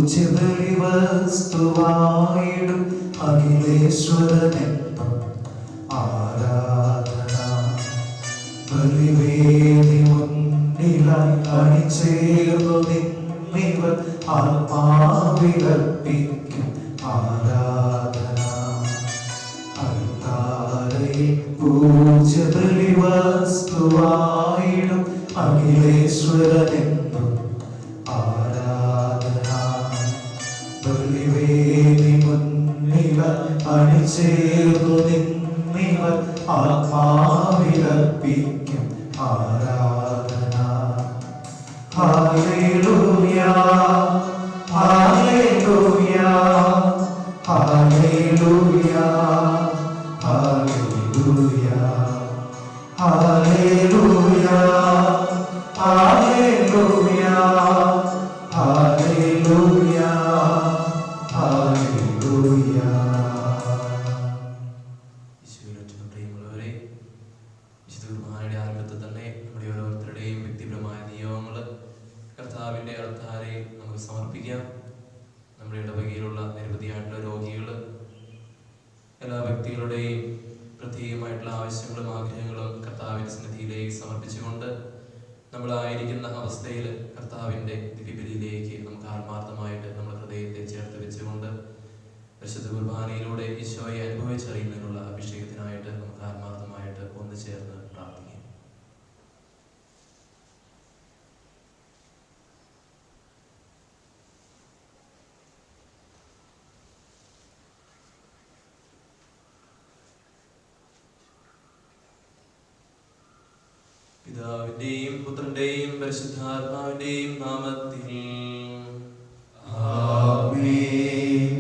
പൂജ്യബലി വസ്തുവായിടും അഖിലേശ്വരനെന്നും ആരാധന. ബലിവേദി മുന്നിലായി അണിചേർന്നു നിന്നിവർ ആത്മാവിലർപ്പിക്കും ആരാധന. അൽത്താരയിൽ പൂജ്യബലി വസ്തുവായിടും അഖിലേശ്വരനെന്നും ആരാധന. ബലിവേദി മുന്നിലായി അണിചേർന്നു നിന്നിവർ ആത്മാവിലർപ്പിക്കും ആരാധന. Hallelujah hallelujah hallelujah hallelujah hallelujah hallelujah hallelujah hallelujah. പ്രിയമുള്ളവരെ, വിശുദ്ധ കുർബാനയുടെ ആരംഭത്തിൽ തന്നെ നമ്മുടെ ഓരോരുത്തരുടെയും വ്യക്തിപരമായ നിയോഗങ്ങൾ കർത്താവിൻ്റെ അൾത്താരയിൽ നമുക്ക് സമർപ്പിക്കാം. നമ്മുടെ ഇടവകയിലുള്ള നിരവധിയായിട്ടുള്ള രോഗികൾ, എല്ലാ വ്യക്തികളുടെയും പ്രത്യേകമായിട്ടുള്ള ആവശ്യങ്ങളും ആഗ്രഹങ്ങളും കർത്താവിൻ്റെ സന്നിധിയിലേക്ക് സമർപ്പിച്ചുകൊണ്ട് നമ്മളായിരിക്കുന്ന അവസ്ഥയിൽ കർത്താവിൻ്റെ ദിവ്യബലിയിലേക്ക് നമുക്ക് ആത്മാർത്ഥമായിട്ട് നമ്മുടെ ഹൃദയത്തെ ചേർത്ത് വെച്ചുകൊണ്ട് പരിശുദ്ധ കുർബാനയിലൂടെ ഈശോയെ അനുഭവിച്ചറിയുന്നതിനുള്ള അഭിഷേകത്തിനായിട്ട് നമുക്ക് ആത്മാർത്ഥമായിട്ട് ഒന്ന് ചേർന്ന് പ്രാർത്ഥിക്കാം. പിതാവിന്റെയും പുത്രന്റെയും പരിശുദ്ധാത്മാവിന്റെയും നാമത്തിൽ ആമേൻ.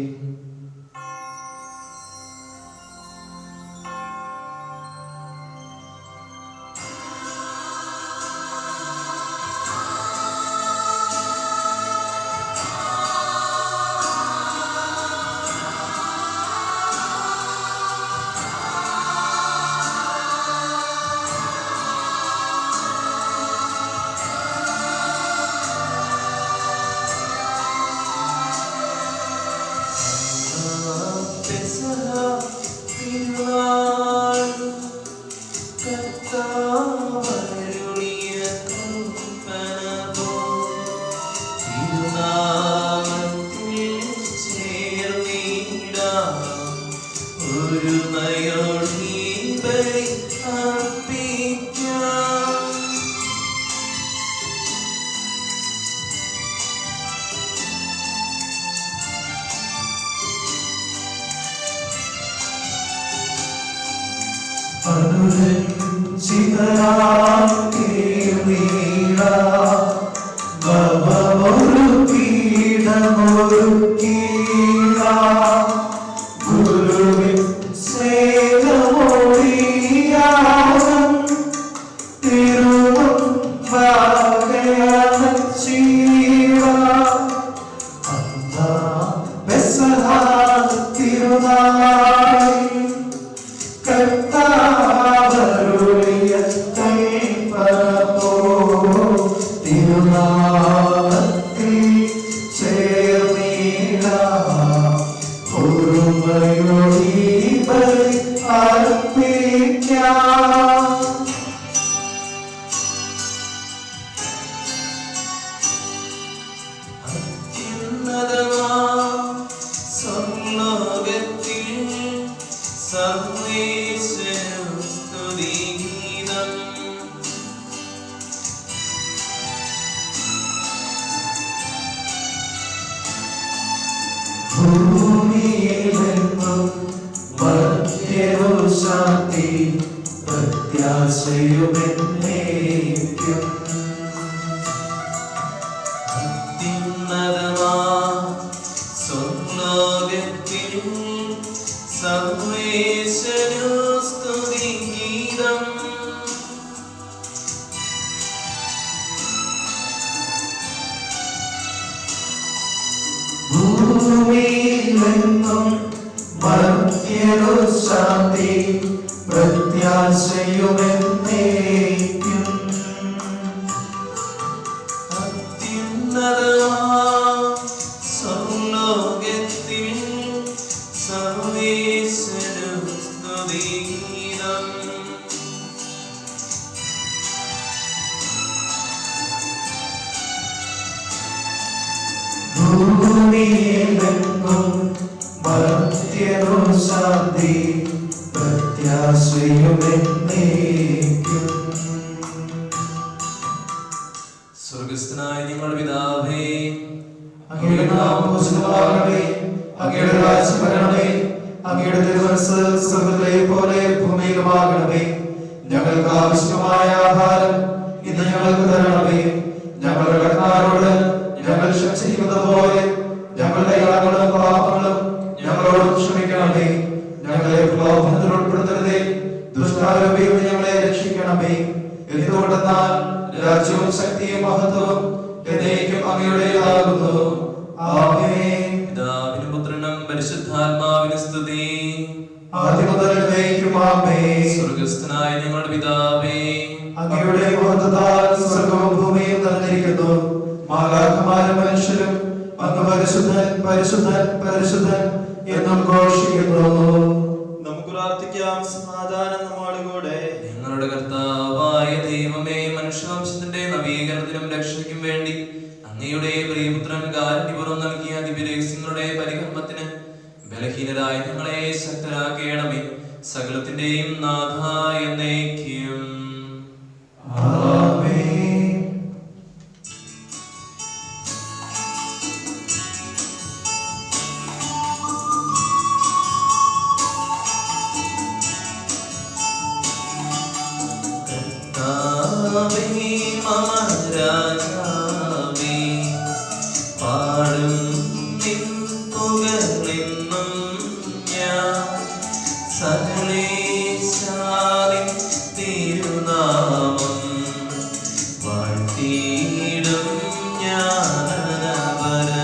So ഭൂലോകത്തിൽ സർവേശ്വരനു സ്തുതിഗീതം. ഭൂമിയിലെങ്ങും മർത്യനു ശാന്തി പ്രത്യാശയുമെന്നേക്കും. സ്വർഗസ്ഥനായ ഞങ്ങളുടെ പിതാവേ, അങ്ങയുടെ നാമം പൂജിതമാകണമേ, അങ്ങയുടെ രാജ്യം വരണമേ, അങ്ങയുടെ തിരുമനസ്സ് സ്വർഗ്ഗത്തിലെ പോലെ ഭൂമിയിലുമാകണമേ. ഞങ്ങൾക്ക് ആവശ്യമായ ആഹാരം ഇന്ന് ഞങ്ങൾക്ക് തരണമേ. ഞങ്ങളുടെ കടക്കാരോട് ഞങ്ങൾ ക്ഷമിച്ചിരിക്കുന്നത് പോലെ ഞങ്ങളുടെ കടങ്ങളും പാപങ്ങളും ഞങ്ങളോട് ക്ഷമിക്കണമേ. ഞങ്ങളെ പ്രലോഭനത്തിൽ ഉൾപ്പെടുത്തരുതേ, ദുഷ്ടാരൂപിയിൽ നിന്ന് ഞങ്ങളെ രക്ഷിക്കണമേ. എന്തുകൊണ്ടെന്നാൽ രാജ്യവും ശക്തിയും മഹത്വവും എന്നേക്കും അങ്ങയുടേതാകുന്നു. ആമേൻ. പിതാവിനും പുത്രനും പരിശുദ്ധാത്മാവിനും സ്തുതി. ആദ്യം മുതൽ എന്നേക്കും ആമേൻ. സ്വർഗസ്ഥനായ ഞങ്ങളുടെ പിതാവേ, അങ്ങയുടെ മഹത്വത്താൽ സ്വർഗ്ഗവും ഭൂമിയും നിറഞ്ഞിരിക്കുന്നു. മാലാഖമാരും മനുഷ്യരും അങ്ങ് പരിശുദ്ധൻ പരിശുദ്ധൻ പരിശുദ്ധൻ എന്നും ഘോഷിക്കുന്നു. നമുക്ക് പ്രാർത്ഥിക്കാം. സമാധാനം നമ്മോടുകൂടെ. ഞങ്ങളുടെ കർത്താവായ ദൈവമേ, മനുഷ്യവംശത്തിന്റെ നവീകരണത്തിനും രക്ഷയ്ക്കും വേണ്ടി അങ്ങയുടെ പ്രിയപുത്രൻ കാരുണ്യപൂർവ്വം നൽകിയ ദിവ്യരഹസ്യങ്ങളുടെ പരികർമ്മത്തിന് ബലഹീനരായ ഞങ്ങളെ ശക്തരാക്കേണമേ. സകലത്തിന്റെയും നാഥ എന്നേക്കും. ആമേൻ. കർത്താവേ മമ രാജാവേ, പാടും നിൻ പുകഴെന്നും ഞാൻ. സകലേശാലിൻ തിരുനാമം വാഴ്ത്തിയിടും ഞാനവരതം.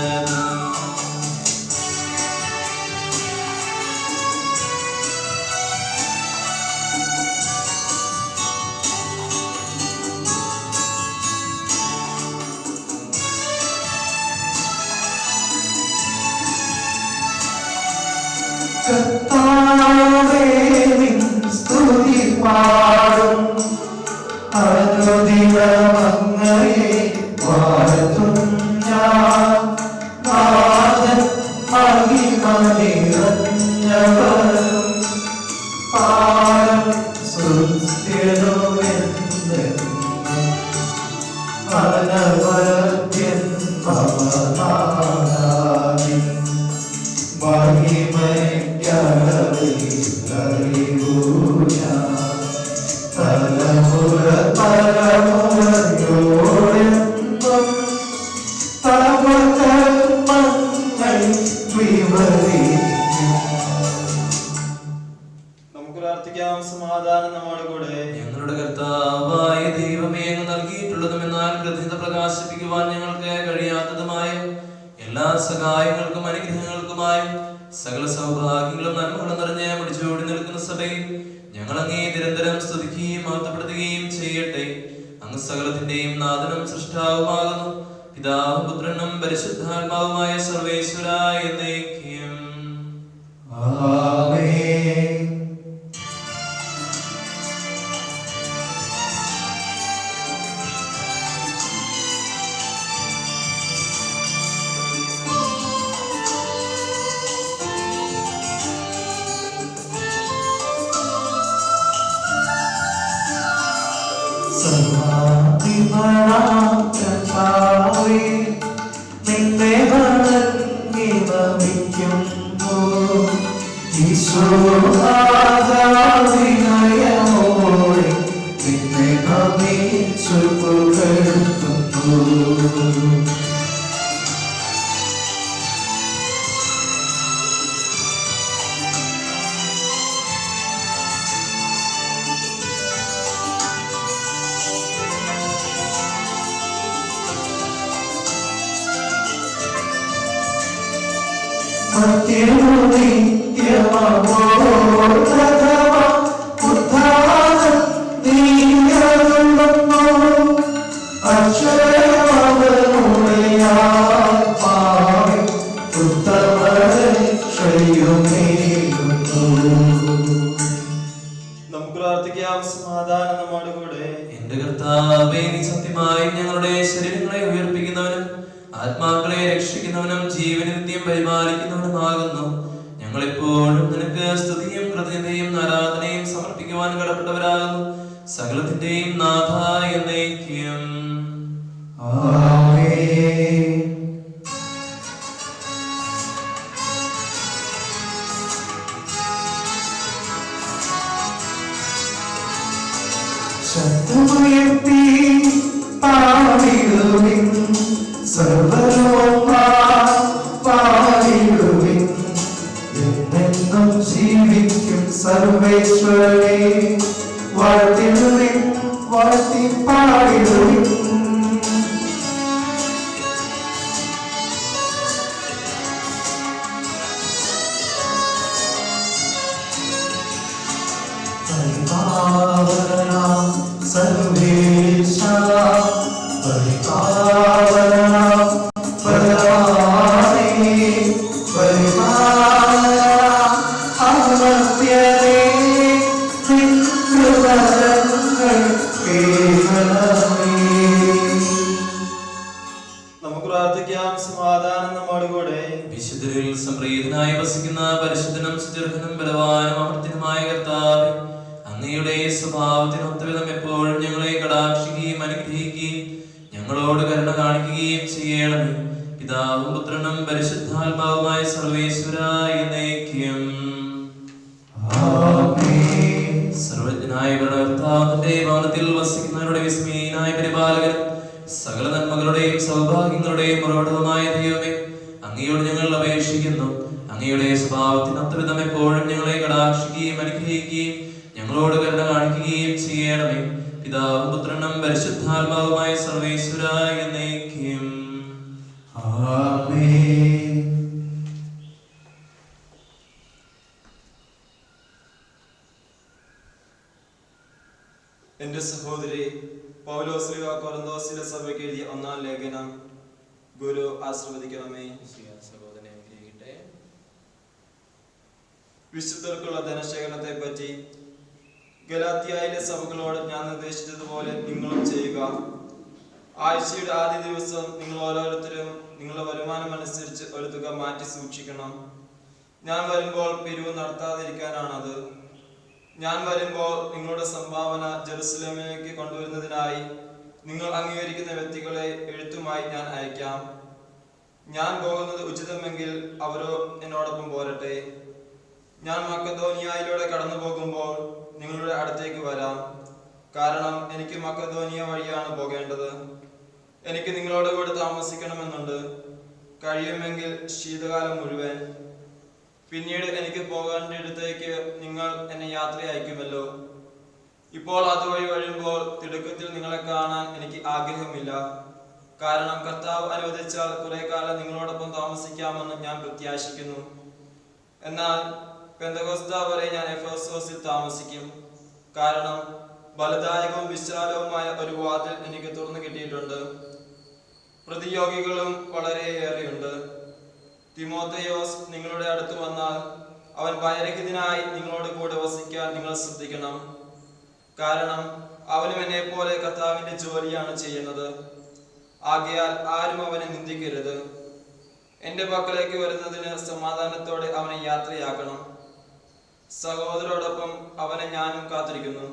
കർത്താവേ, നിൻ സ്തുതി പാടും, അനുദിനം അങ്ങയെ വാഴ്ത്തും ഞാൻ. നാഥൻ മഹിമ നിറഞ്ഞവനും പാരം സ്തുത്യനുമെന്നെന്നും അനവദ്യൻ ഭവനാഥാനി. തലമുറ തലമുറയോടെന്നും തപകർമ്മങ്ങൾ വിവരിക്കും. നമുക്ക് പ്രാർത്ഥിക്കാം. സമാധാനം നമ്മോടുകൂടെ. ഞങ്ങളുടെ കർത്താവായ ദൈവമേ, അങ്ങ് നൽകിയിട്ടുള്ളതും എന്നാൽ കൃത്യത പ്രകാശിപ്പിക്കുവാൻ ഞങ്ങൾക്ക് കഴിയാത്തതുമായ എല്ലാ സഹായങ്ങൾക്കും അനുഗ്രഹങ്ങൾക്കുമായും സകല സൗഭാഗ്യങ്ങളും നന്മകളും നിറഞ്ഞ് പിടിച്ചോടി നിൽക്കുന്ന സഭയിൽ ഞങ്ങൾ അങ്ങേ നിരന്തരം സ്തുതിക്കുകയും മഹത്വപ്പെടുത്തുകയും ചെയ്യട്ടെ. അങ്ങ് സകലത്തിന്റെയും നാഥനും സൃഷ്ടാവുമാകുന്നു. പിതാവും പുത്രനും പരിശുദ്ധാത്മാവുമായ സർവേശ്വരായ എന്നേക്കും. ആമേൻ. സർവാധിപനായ നിന്നെ വണങ്ങി നമിക്കുന്നു. ഈശോവിനയമോടെ നിന്നെ നമിച്ചു പുകഴ്ത്തുന്നു. നമുക്ക് പ്രാർത്ഥിക്കാം. സമാധാനം നമ്മോട് കൂടെ. എന്റെ കർത്താവേ, നീ സത്യമായി ഞങ്ങളുടെ ശരീരങ്ങളെ ഉയർപ്പിക്കുന്നവനും ആത്മാക്കളെ രക്ഷിക്കുന്നവനും ജീവനിത്യം പരിപാലിക്കുന്നവനുമാകുന്നു. ഞങ്ങളെപ്പോഴും നിനക്ക് സ്തുതിയും കൃതജ്ഞതയും ആരാധനയും സമർപ്പിക്കുവാൻ കടപ്പെട്ടവരാകുന്നു. സകലത്തിന്റെയും നാഥ എന്നേക്കും. ശബ്ദമുയർത്തി പാടിടുവിൻ, സർവ്വലോക പാടിടുവിൻ. എന്നെന്നും ജീവിക്കും സർവേശ്വരനെ വാഴ്ത്തിടുവിൻ, വാഴ്ത്തി പാടിടുവിൻ. സർവേശ പരിപാലന പരമാനേ പരിപാലന അമർത്യനേ നിൻകൃപകൾ കേവലമേ. നമുക്ക് പ്രാർത്ഥിക്കാം. സമാധാനം നമ്മോട് കൂടെ. വിശുദ്ധരിൽ സംപ്രീതനായി വസിക്കുന്ന പരിശുദ്ധനും സുദീർഘനും ബലവാനും അമർത്യനുമായ കർത്താവേ, അങ്ങയുടെ സ്വഭാവത്തിനൊത്തവിധം എപ്പോഴും ഞങ്ങളെ കടാക്ഷിക്കുകയും അനുഗ്രഹിക്കുകയും ഞങ്ങളോട് കരുണ കാണിക്കുകയും ചെയ്യണമേ. പിതാവും പുത്രനും പരിശുദ്ധാത്മാവുമായ സർവേശ്വരായ എന്നേക്കും. സർവജ്ഞനായ ഭരണകർത്താവിന്റെ ഭവനത്തിൽ വസിക്കുന്നവരുടെ വിസ്മയനായ പരിപാലകൻ, സകല നന്മകളുടെയും സൗഭാഗ്യങ്ങളുടെയും ഉറവിടവുമായ ദൈവമേ, അങ്ങയോട് ഞങ്ങൾ അപേക്ഷിക്കുന്നു. അങ്ങയുടെ സ്വഭാവത്തിനൊത്തവിധം എപ്പോഴും ഞങ്ങളെ കടാക്ഷിക്കുകയും അനുഗ്രഹിക്കുകയും ഞങ്ങളോട് കരുണ കാണിക്കുകയും ചെയ്യണമേ. പിതാവും പുത്രനും പരിശുദ്ധാത്മാവുമായ സർവേശ്വരായ എന്നേക്കും. എന്റെ സഹോദരി, പൗലോസ്ലീഹ കൊരിന്തോസിലെ സഭയ്ക്ക് എഴുതിയ ഒന്നാം ലേഖനം ഗുരു ആശീർവദിക്കണമേ. വിശുദ്ധർക്കുള്ള ധനശേഖരണത്തെ പറ്റി ഗലാത്യയിലെ സഭകളോട് ഞാൻ നിർദ്ദേശിച്ചതുപോലെ നിങ്ങളും ചെയ്യുക. ആഴ്ചയുടെ ആദ്യ ദിവസം നിങ്ങൾ ഓരോരുത്തരും നിങ്ങളുടെ വരുമാനം അനുസരിച്ച് ഒരു തുക മാറ്റി സൂക്ഷിക്കണം. ഞാൻ വരുമ്പോൾ പിരിവ് നടത്താതിരിക്കാനാണത്. ഞാൻ വരുമ്പോൾ നിങ്ങളുടെ സംഭാവന ജെറുസലേമിലേക്ക് കൊണ്ടുവരുന്നതിനായി നിങ്ങൾ അംഗീകരിക്കുന്ന വ്യക്തികളെ എഴുത്തുമായി ഞാൻ അയക്കാം. ഞാൻ പോകുന്നത് ഉചിതമെങ്കിൽ അവരോ എന്നോടൊപ്പം പോരട്ടെ. ഞാൻ മക്കദോനിയയിലൂടെ കടന്നു പോകുമ്പോൾ നിങ്ങളുടെ അടുത്തേക്ക് വരാം. കാരണം എനിക്ക് മക്കദോനിയ വഴിയാണ് പോകേണ്ടത്. എനിക്ക് നിങ്ങളോട് കൂടെ താമസിക്കണമെന്നുണ്ട്, കഴിയുമെങ്കിൽ ശീതകാലം മുഴുവൻ. പിന്നീട് എനിക്ക് പോകേണ്ടിടത്തേക്ക് നിങ്ങൾ എന്നെ യാത്ര അയക്കുമല്ലോ. ഇപ്പോൾ അതുവഴി വരുമ്പോൾ തിടുക്കത്തിൽ നിങ്ങളെ കാണാൻ എനിക്ക് ആഗ്രഹമില്ല. കാരണം കർത്താവ് അനുവദിച്ചാൽ കുറെ കാലം നിങ്ങളോടൊപ്പം താമസിക്കാമെന്ന് ഞാൻ പ്രത്യാശിക്കുന്നു. എന്നാൽ പെന്തക്കോസ്ത വരെ ഞാൻ എഫെസോസിൽ താമസിക്കും. കാരണം ബലദായകവും വിശാലവുമായ ഒരു വാതിൽ എനിക്ക് തുറന്നു കിട്ടിയിട്ടുണ്ട്. പ്രതിയോഗികളും വളരെയേറെയുണ്ട്. തിമോഥെയോസ് നിങ്ങളുടെ അടുത്ത് വന്നാൽ അവൻ ഭയരഹിതനായി നിങ്ങളോട് കൂടെ വസിക്കാൻ നിങ്ങൾ ശ്രദ്ധിക്കണം. കാരണം അവനും എന്നെ പോലെ കർത്താവിന്റെ ജോലിയാണ് ചെയ്യുന്നത്. ആകയാൽ ആരും അവനെ നിന്ദിക്കരുത്. എന്റെ പക്കലേക്ക് വരുന്നതിന് സമാധാനത്തോടെ അവനെ യാത്രയാക്കണം. സഹോദരോടൊപ്പം അവനെ ഞാനും കാത്തിരിക്കുന്നു.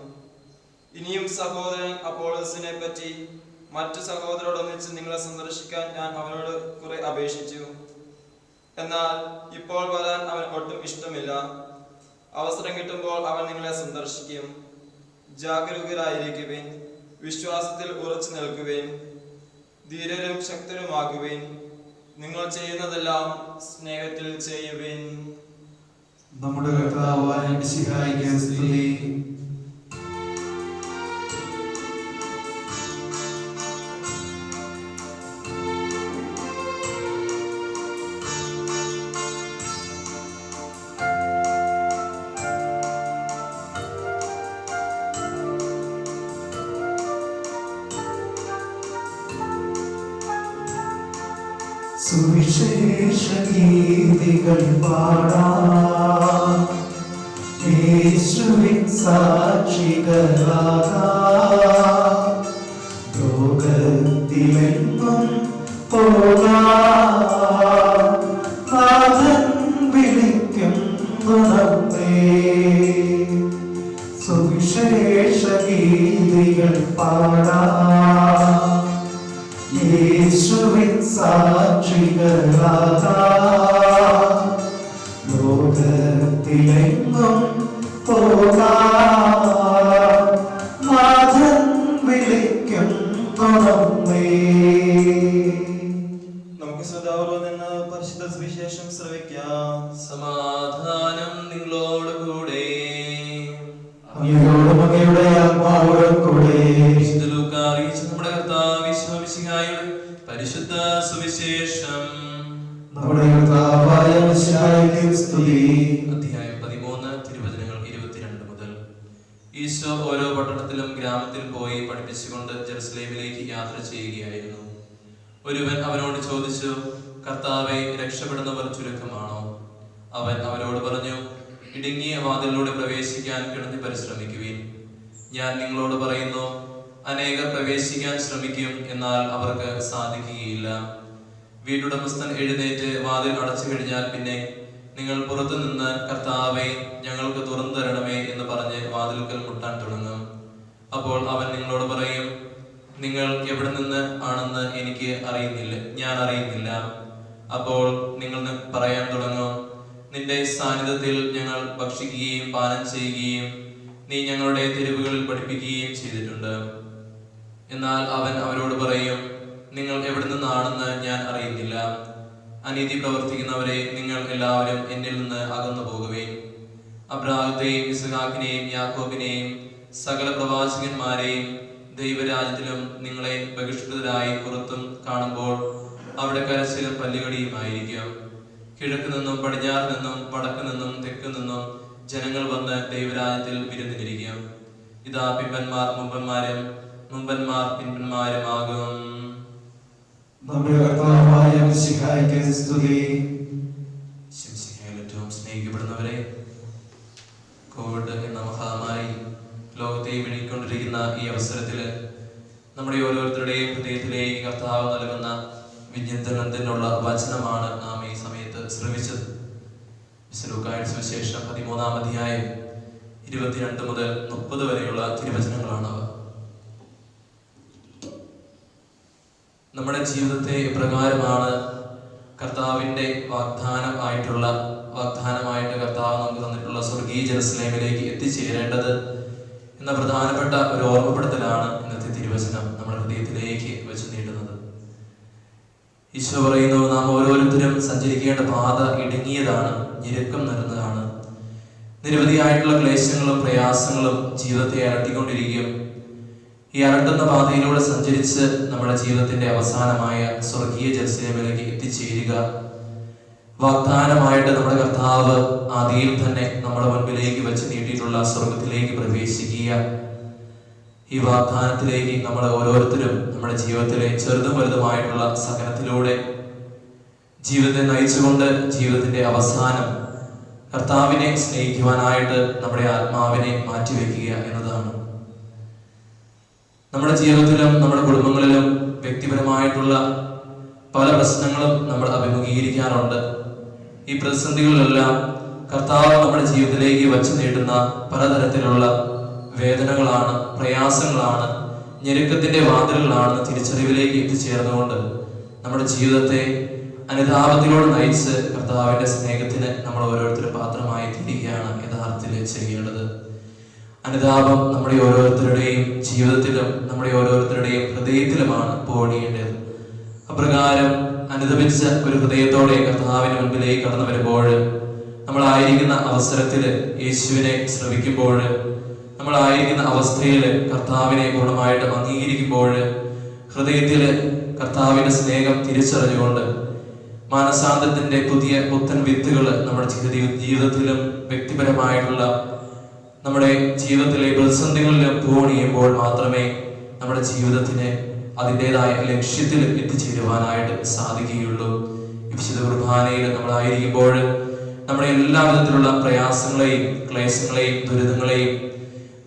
ഇനിയും സഹോദരൻ അപ്പോളോസിനെ പറ്റി മറ്റു സഹോദരോടൊന്നിച്ച് നിങ്ങളെ സന്ദർശിക്കാൻ ഞാൻ അവനോട് കുറെ അപേക്ഷിച്ചു. എന്നാൽ ഇപ്പോൾ വരാൻ അവൻ ഒട്ടും ഇഷ്ടമില്ല. അവസരം കിട്ടുമ്പോൾ അവൻ നിങ്ങളെ സന്ദർശിക്കും. ജാഗരൂകരായിരിക്കുവിൻ, വിശ്വാസത്തിൽ ഉറച്ചു നിൽക്കുവിൻ, ധീരരും ശക്തരുമാകുവിൻ. നിങ്ങൾ ചെയ്യുന്നതെല്ലാം സ്നേഹത്തിൽ ചെയ്യുവിൻ. നമ്മുടെ കർത്താവായ മിശിഹായിക്ക് സ്തുതി. സുവിശേഷ ഗീതികൾ പാടാം, യേശുവിൻ സാക്ഷികളാകാം, ലോകത്തിലെങ്ങും പോകാം, നാഥൻ വിളിക്കുന്നു നമ്മെ. സുവിശേഷ ഗീതികൾ പാടാം, യേശുവിൻ സാക്ഷികളാകാം, ലോകത്തിലെങ്ങും പോകാം, നാഥൻ വിളിക്കുന്നു നമ്മെ. നമുക്ക് ശ്രദ്ധാപൂർവം നിന്ന് പരിശുദ്ധ സുവിശേഷം ശ്രവിക്കാം. സമാധാനം നിങ്ങളോട് കൂടെ. അങ്ങയോടും അങ്ങയുടെ ആത്മാവോടും കൂടെ. വിശുദ്ധ ലൂക്കാ അറിയിച്ച നമ്മുടെ കർത്താവ് യേശു മിശിഹായുടെ പരിശുദ്ധ സുവിശേഷം. നമ്മുടെ കർത്താവായ മിശിഹായ്ക്ക് സ്തുതി. അധ്യായം 13 തിരുവചനങ്ങൾ 22 മുതൽ. ഈശോ ഓരോ പട്ടണത്തിലും ഗ്രാമത്തിൽ പോയി പഠിപ്പിച്ചുകൊണ്ട് ജെറുസലേമിലേക്ക് യാത്ര ചെയ്യുകയായിരുന്നു. ഒരുവൻ അവനോട് ചോദിച്ചു, കർത്താവെ, രക്ഷപ്പെടുന്നവർ ചുരുക്കമാണോ? അവൻ അവരോട് പറഞ്ഞു, ഇടുങ്ങിയ വാതിലിലൂടെ പ്രവേശിക്കാൻ കിടന്ന് പരിശ്രമിക്കുവിൻ. ഞാൻ നിങ്ങളോട് പറയുന്നു, അനേകർ പ്രവേശിക്കാൻ ശ്രമിക്കും, എന്നാൽ അവർക്ക് സാധിക്കുകയില്ല. വീട്ടുടമസ്ഥൻ എഴുന്നേറ്റ് വാതിൽ അടച്ചു കഴിഞ്ഞാൽ പിന്നെ നിങ്ങൾ പുറത്തു നിന്ന്, കർത്താവെ, ഞങ്ങൾക്ക് തുറന്നു തരണമേ എന്ന് പറഞ്ഞ് വാതിൽക്കൽ മുട്ടാൻ തുടങ്ങും. അപ്പോൾ അവൻ നിങ്ങളോട് പറയും, നിങ്ങൾ എവിടെ നിന്ന് ആണെന്ന് ഞാൻ അറിയുന്നില്ല. അപ്പോൾ നിങ്ങൾ പറയാൻ തുടങ്ങും, നിന്റെ സാന്നിധ്യത്തിൽ ഞങ്ങൾ ഭക്ഷിക്കുകയും പാനം ചെയ്യുകയും നീ ഞങ്ങളുടെ തെരുവുകളിൽ പഠിപ്പിക്കുകയും ചെയ്തിട്ടുണ്ട്. എന്നാൽ അവൻ അവരോട് പറയും, നിങ്ങൾ എവിടെ നിന്നാണെന്ന് ഞാൻ അറിയുന്നില്ല. അനീതി പ്രവർത്തിക്കുന്നവരെ, നിങ്ങൾ എല്ലാവരും എന്നിൽ നിന്ന് അകന്നു പോകുവേൻ. അബ്രാഹത്തെയും ഇസ്ഹാക്കിനെയും യാക്കോബിനെയും സകല പ്രവാചകന്മാരെയും ദൈവരാജ്യത്തിലും നിങ്ങളെ ബഹിഷ്കൃതരായി പുറത്തും കാണുമ്പോൾ അവിടെ കരച്ചിലും പല്ലുകടിയുമായിരിക്കും. കിഴക്ക് നിന്നും പടിഞ്ഞാറ് നിന്നും വടക്ക് നിന്നും തെക്ക് നിന്നും ജനങ്ങൾ വന്ന് ദൈവരാജ്യത്തിൽ വിരുന്നിരിക്കും. ഇതാ പിമ്പന്മാർ മുമ്പന്മാരും മുമ്പന്മാർ പിൻപന്മാരുമാകും. നമ്മുടെ കർത്താവായ മിശിഹായ്ക്ക് സ്തുതി. ഏറ്റവും സ്നേഹിക്കപ്പെടുന്നവരെ, കോവിഡ് എന്ന മഹാമാരി ലോകത്തെ വിഴുങ്ങിക്കൊണ്ടിരിക്കുന്ന ഈ അവസരത്തില് നമ്മുടെ ഓരോരുത്തരുടെയും ഹൃദയത്തിലേക്ക് കർത്താവ് നൽകുന്ന വിജ്ഞാനത്തിനുള്ള വചനമാണ് നാം ഈ സമയത്ത് ശ്രവിച്ചത്. ലൂക്കായുടെ സുവിശേഷം 13-ാം അധ്യായം 22 മുതൽ 30 വരെയുള്ള തിരുവചനങ്ങളാണവ. നമ്മുടെ ജീവിതത്തെ എപ്രകാരമാണ് കർത്താവിന്റെ വാഗ്ദാനമായിട്ട് കർത്താവ് നമുക്ക് തന്നിട്ടുള്ള സ്വർഗീയ ജെറുസലേമിലേക്ക് എത്തിച്ചേരേണ്ടത് എന്ന പ്രധാനപ്പെട്ട ഒരു ഓർമ്മപ്പെടുത്തലാണ് ഇന്നത്തെ തിരുവചനം നമ്മുടെ ഹൃദയത്തിലേക്ക് വെച്ച് നീട്ടുന്നത്. ഈശോ പറയുന്നു, നാം ഓരോരുത്തരും സഞ്ചരിക്കേണ്ട പാത ഇടുങ്ങിയതാണ്, ഞെരുക്കം നിറഞ്ഞതാണ്. നിരവധിയായിട്ടുള്ള ക്ലേശങ്ങളും പ്രയാസങ്ങളും ജീവിതത്തെ അലട്ടിക്കൊണ്ടിരിക്കും. ഈ അലട്ടുന്ന പാതയിലൂടെ സഞ്ചരിച്ച് നമ്മുടെ ജീവിതത്തിന്റെ അവസാനമായ സ്വർഗീയ ജെറുസലേമിലേക്ക് എത്തിച്ചേരുക, വാഗ്ദാനമായിട്ട് നമ്മുടെ കർത്താവ് ആദിയിൽ തന്നെ നമ്മുടെ മുൻപിലേക്ക് വെച്ച് നീട്ടിയിട്ടുള്ള സ്വർഗത്തിലേക്ക് പ്രവേശിക്കുക. ഈ വാഗ്ദാനത്തിലേക്ക് നമ്മൾ ഓരോരുത്തരും നമ്മുടെ ജീവിതത്തിലെ ചെറുതും വലുതുമായിട്ടുള്ള സഹനത്തിലൂടെ ജീവിതത്തെ നയിച്ചുകൊണ്ട് ജീവിതത്തിന്റെ അവസാനം കർത്താവിനെ സ്നേഹിക്കുവാനായിട്ട് നമ്മുടെ ആത്മാവിനെ മാറ്റിവെക്കുക എന്നതാണ്. നമ്മുടെ ജീവിതത്തിലും നമ്മുടെ കുടുംബങ്ങളിലും വ്യക്തിപരമായിട്ടുള്ള പല പ്രശ്നങ്ങളും നമ്മൾ അഭിമുഖീകരിക്കാറുണ്ട്. ഈ പ്രതിസന്ധികളിലെല്ലാം കർത്താവ് നമ്മുടെ ജീവിതത്തിലേക്ക് വച്ചു നീട്ടുന്ന പലതരത്തിലുള്ള വേദനകളാണ്, പ്രയാസങ്ങളാണ്, ഞെരുക്കത്തിന്റെ വാതിലുകളാണ് തിരിച്ചറിവിലേക്ക് എത്തിച്ചേർന്നുകൊണ്ട് നമ്മുടെ ജീവിതത്തെ അനുതാപത്തിലൂടെ നയിച്ച് കർത്താവിന്റെ സ്നേഹത്തിന് നമ്മൾ ഓരോരുത്തരും പാത്രമായി തിരികെയാണ് യഥാർത്ഥത്തിൽ ചെയ്യേണ്ടത്. അനുതാപം നമ്മുടെ ഓരോരുത്തരുടെയും ജീവിതത്തിലും നമ്മുടെ ഓരോരുത്തരുടെയും ഹൃദയത്തിലുമാണ് പോകേണ്ടത്. അപ്രകാരം അനുദപിച്ച ഒരു ഹൃദയത്തോടെ കർത്താവിന് മുൻപിലേക്ക് കടന്നു വരുമ്പോൾ, നമ്മളായിരിക്കുന്ന അവസരത്തിൽ യേശുവിനെ ശ്രവിക്കുമ്പോൾ, നമ്മളായിരിക്കുന്ന അവസ്ഥയിൽ കർത്താവിനെ പൂർണ്ണമായിട്ട് അംഗീകരിക്കുമ്പോൾ, ഹൃദയത്തിൽ കർത്താവിന്റെ സ്നേഹം തിരിച്ചറിഞ്ഞുകൊണ്ട് മാനസാന്തരത്തിന്റെ പുത്തൻ വിത്തുകൾ നമ്മുടെ ജീവിതത്തിലും വ്യക്തിപരമായിട്ടുള്ള നമ്മുടെ ജീവിതത്തിലെ പ്രതിസന്ധികളിലും പൂണിയുമ്പോൾ മാത്രമേ നമ്മുടെ ജീവിതത്തിന് അതിൻ്റെതായ ലക്ഷ്യത്തിൽ എത്തിച്ചേരുവാനായിട്ട് സാധിക്കുകയുള്ളൂ. വിശുദ്ധ കുർബാനയിൽ നമ്മളായിരിക്കുമ്പോൾ നമ്മുടെ എല്ലാ വിധത്തിലുള്ള പ്രയാസങ്ങളെയും ക്ലേശങ്ങളെയും ദുരിതങ്ങളെയും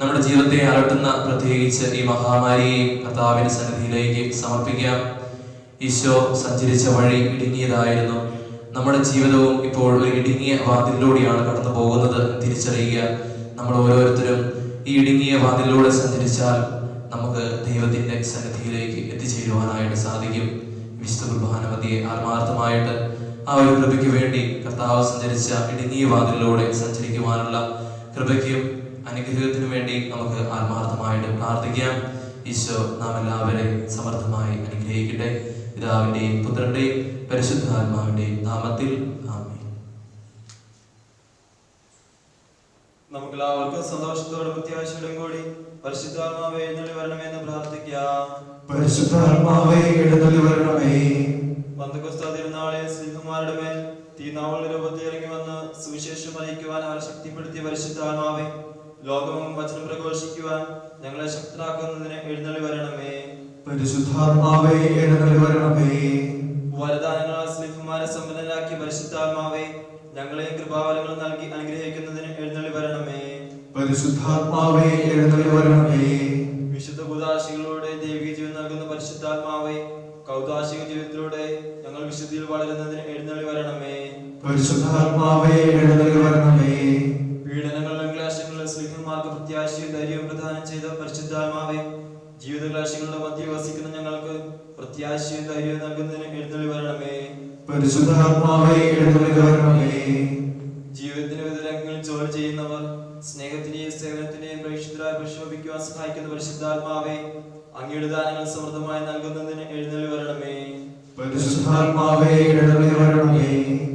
നമ്മുടെ ജീവിതത്തെ അലട്ടുന്ന പ്രത്യേകിച്ച് ഈ മഹാമാരിയെയും കർത്താവിന്റെ സന്നിധിയിലേക്ക് സമർപ്പിക്കാം. ഈശോ സഞ്ചരിച്ച വഴി ഇടുങ്ങിയതായിരുന്നു. നമ്മുടെ ജീവിതവും ഇപ്പോൾ ഒരു ഇടുങ്ങിയ വാതിലിലൂടെയാണ് കടന്നു പോകുന്നത് തിരിച്ചറിയുക. നമ്മൾ ഓരോരുത്തരും ഈ ഇടുങ്ങിയ വാതിലിലൂടെ സഞ്ചരിച്ചാൽ നമുക്ക് ദൈവത്തിന്റെ സന്നിധിയിലേക്ക് എത്തിച്ചേരുവാനായിട്ട് സാധിക്കും. വിശുദ്ധ കുർബാന മധ്യേ ആത്മാർത്ഥമായിട്ട് ആ ഒരു കൃപയ്ക്ക് വേണ്ടി കർത്താവ് സഞ്ചരിച്ച ഇടുങ്ങിയ വാതിലിലൂടെ സഞ്ചരിക്കുവാനുള്ള കൃപയ്ക്കും അനുഗ്രഹത്തിനു വേണ്ടി നമുക്ക് ആത്മാർത്ഥമായിട്ട് പ്രാർത്ഥിക്കാം. ഈശോ നാം എല്ലാവരെയും സമർത്ഥമായി അനുഗ്രഹിക്കട്ടെ. പിതാവിന്റെയും പുത്രന്റെയും പരിശുദ്ധാത്മാവിന്റെയും നാമത്തിൽ ആമേൻ. നമുക്കെല്ലാവർക്കും സന്തോഷത്തോടും പ്രത്യാശയോടും കൂടി പരിശുദ്ധാത്മാവേ എഴുന്നള്ളി വരണമെന്ന് പ്രാർത്ഥിക്കാം. പരിശുദ്ധാത്മാവേ എഴുന്നള്ളി വരണമേ. പന്തക്കോസ്ത് തിരുനാളിൽ സ്ലീഹന്മാരുടെ മേൽ തീനാവുകളുടെ രൂപത്തിൽ ഇറങ്ങി വന്ന് സുവിശേഷം അറിയിക്കുവാൻ അവരെ ശക്തിപ്പെടുത്തിയ പരിശുദ്ധാത്മാവേ, ലോകവും വചനം പ്രഘോഷിക്കുവാൻ ഞങ്ങളെ ശക്തരാക്കുന്നതിന് എഴുന്നള്ളി വരണമേ. പരിശുദ്ധാത്മാവേ എഴുന്നള്ളി വരണമേ. വരദാനങ്ങളാൽ സ്ലീഹന്മാരെ സമ്പന്നരാക്കിയ പരിശുദ്ധാത്മാവേ, ഞങ്ങളെയും കൃപാവരങ്ങൾ നൽകി അനുഗ്രഹിക്കുന്നതിന് എഴുന്നള്ളി വരണമേ. പരിശുദ്ധാത്മാവേ എഴുന്നള്ളി വരണമേ. വിശുദ്ധ കുദാശികളിലൂടെ ദൈവിക ജീവൻ നൽകുന്ന പരിശുദ്ധാത്മാവേ, കൗദാശിക ജീവിതത്തിലൂടെ ഞങ്ങൾ വിശുദ്ധിയിൽ വളരുന്നതിന് എഴുന്നള്ളി വരണമേ. പരിശുദ്ധാത്മാവേ എഴുന്നള്ളി വരണമേ. പീഡനങ്ങളിലും ക്ലേശങ്ങളിലും സ്ലീഹന്മാർക്ക് പ്രത്യാശയും ധൈര്യവും പ്രദാനം ചെയ്ത പരിശുദ്ധാത്മാവേ, ജീവിത ക്ലേശങ്ങളുടെ മധ്യ വസിക്കുന്ന ഞങ്ങൾക്ക് പ്രത്യാശയും ധൈര്യവും നൽകുന്നതിന് എഴുന്നള്ളി വരണമേ. പരിശുദ്ധാത്മാവേ എഴുന്നള്ളി വരണമേ. ജീവിതത്തിന്റെ വിവിധ രംഗങ്ങളിൽ ജോലി ചെയ്യുന്നവർ സ്നേഹത്തിന്റെയും സേവനത്തിന്റെയും പ്രേക്ഷിതരായി പ്രക്ഷോഭിക്കുവാൻ സഹായിക്കുന്ന പരിശുദ്ധാത്മാവേ, അങ്ങയുടെ ദാനങ്ങൾ സമൃദ്ധമായി നൽകുന്നതിന് എഴുന്നള്ളി വരണമേ. പരിശുദ്ധാത്മാവേ എഴുന്നള്ളി വരണമേ.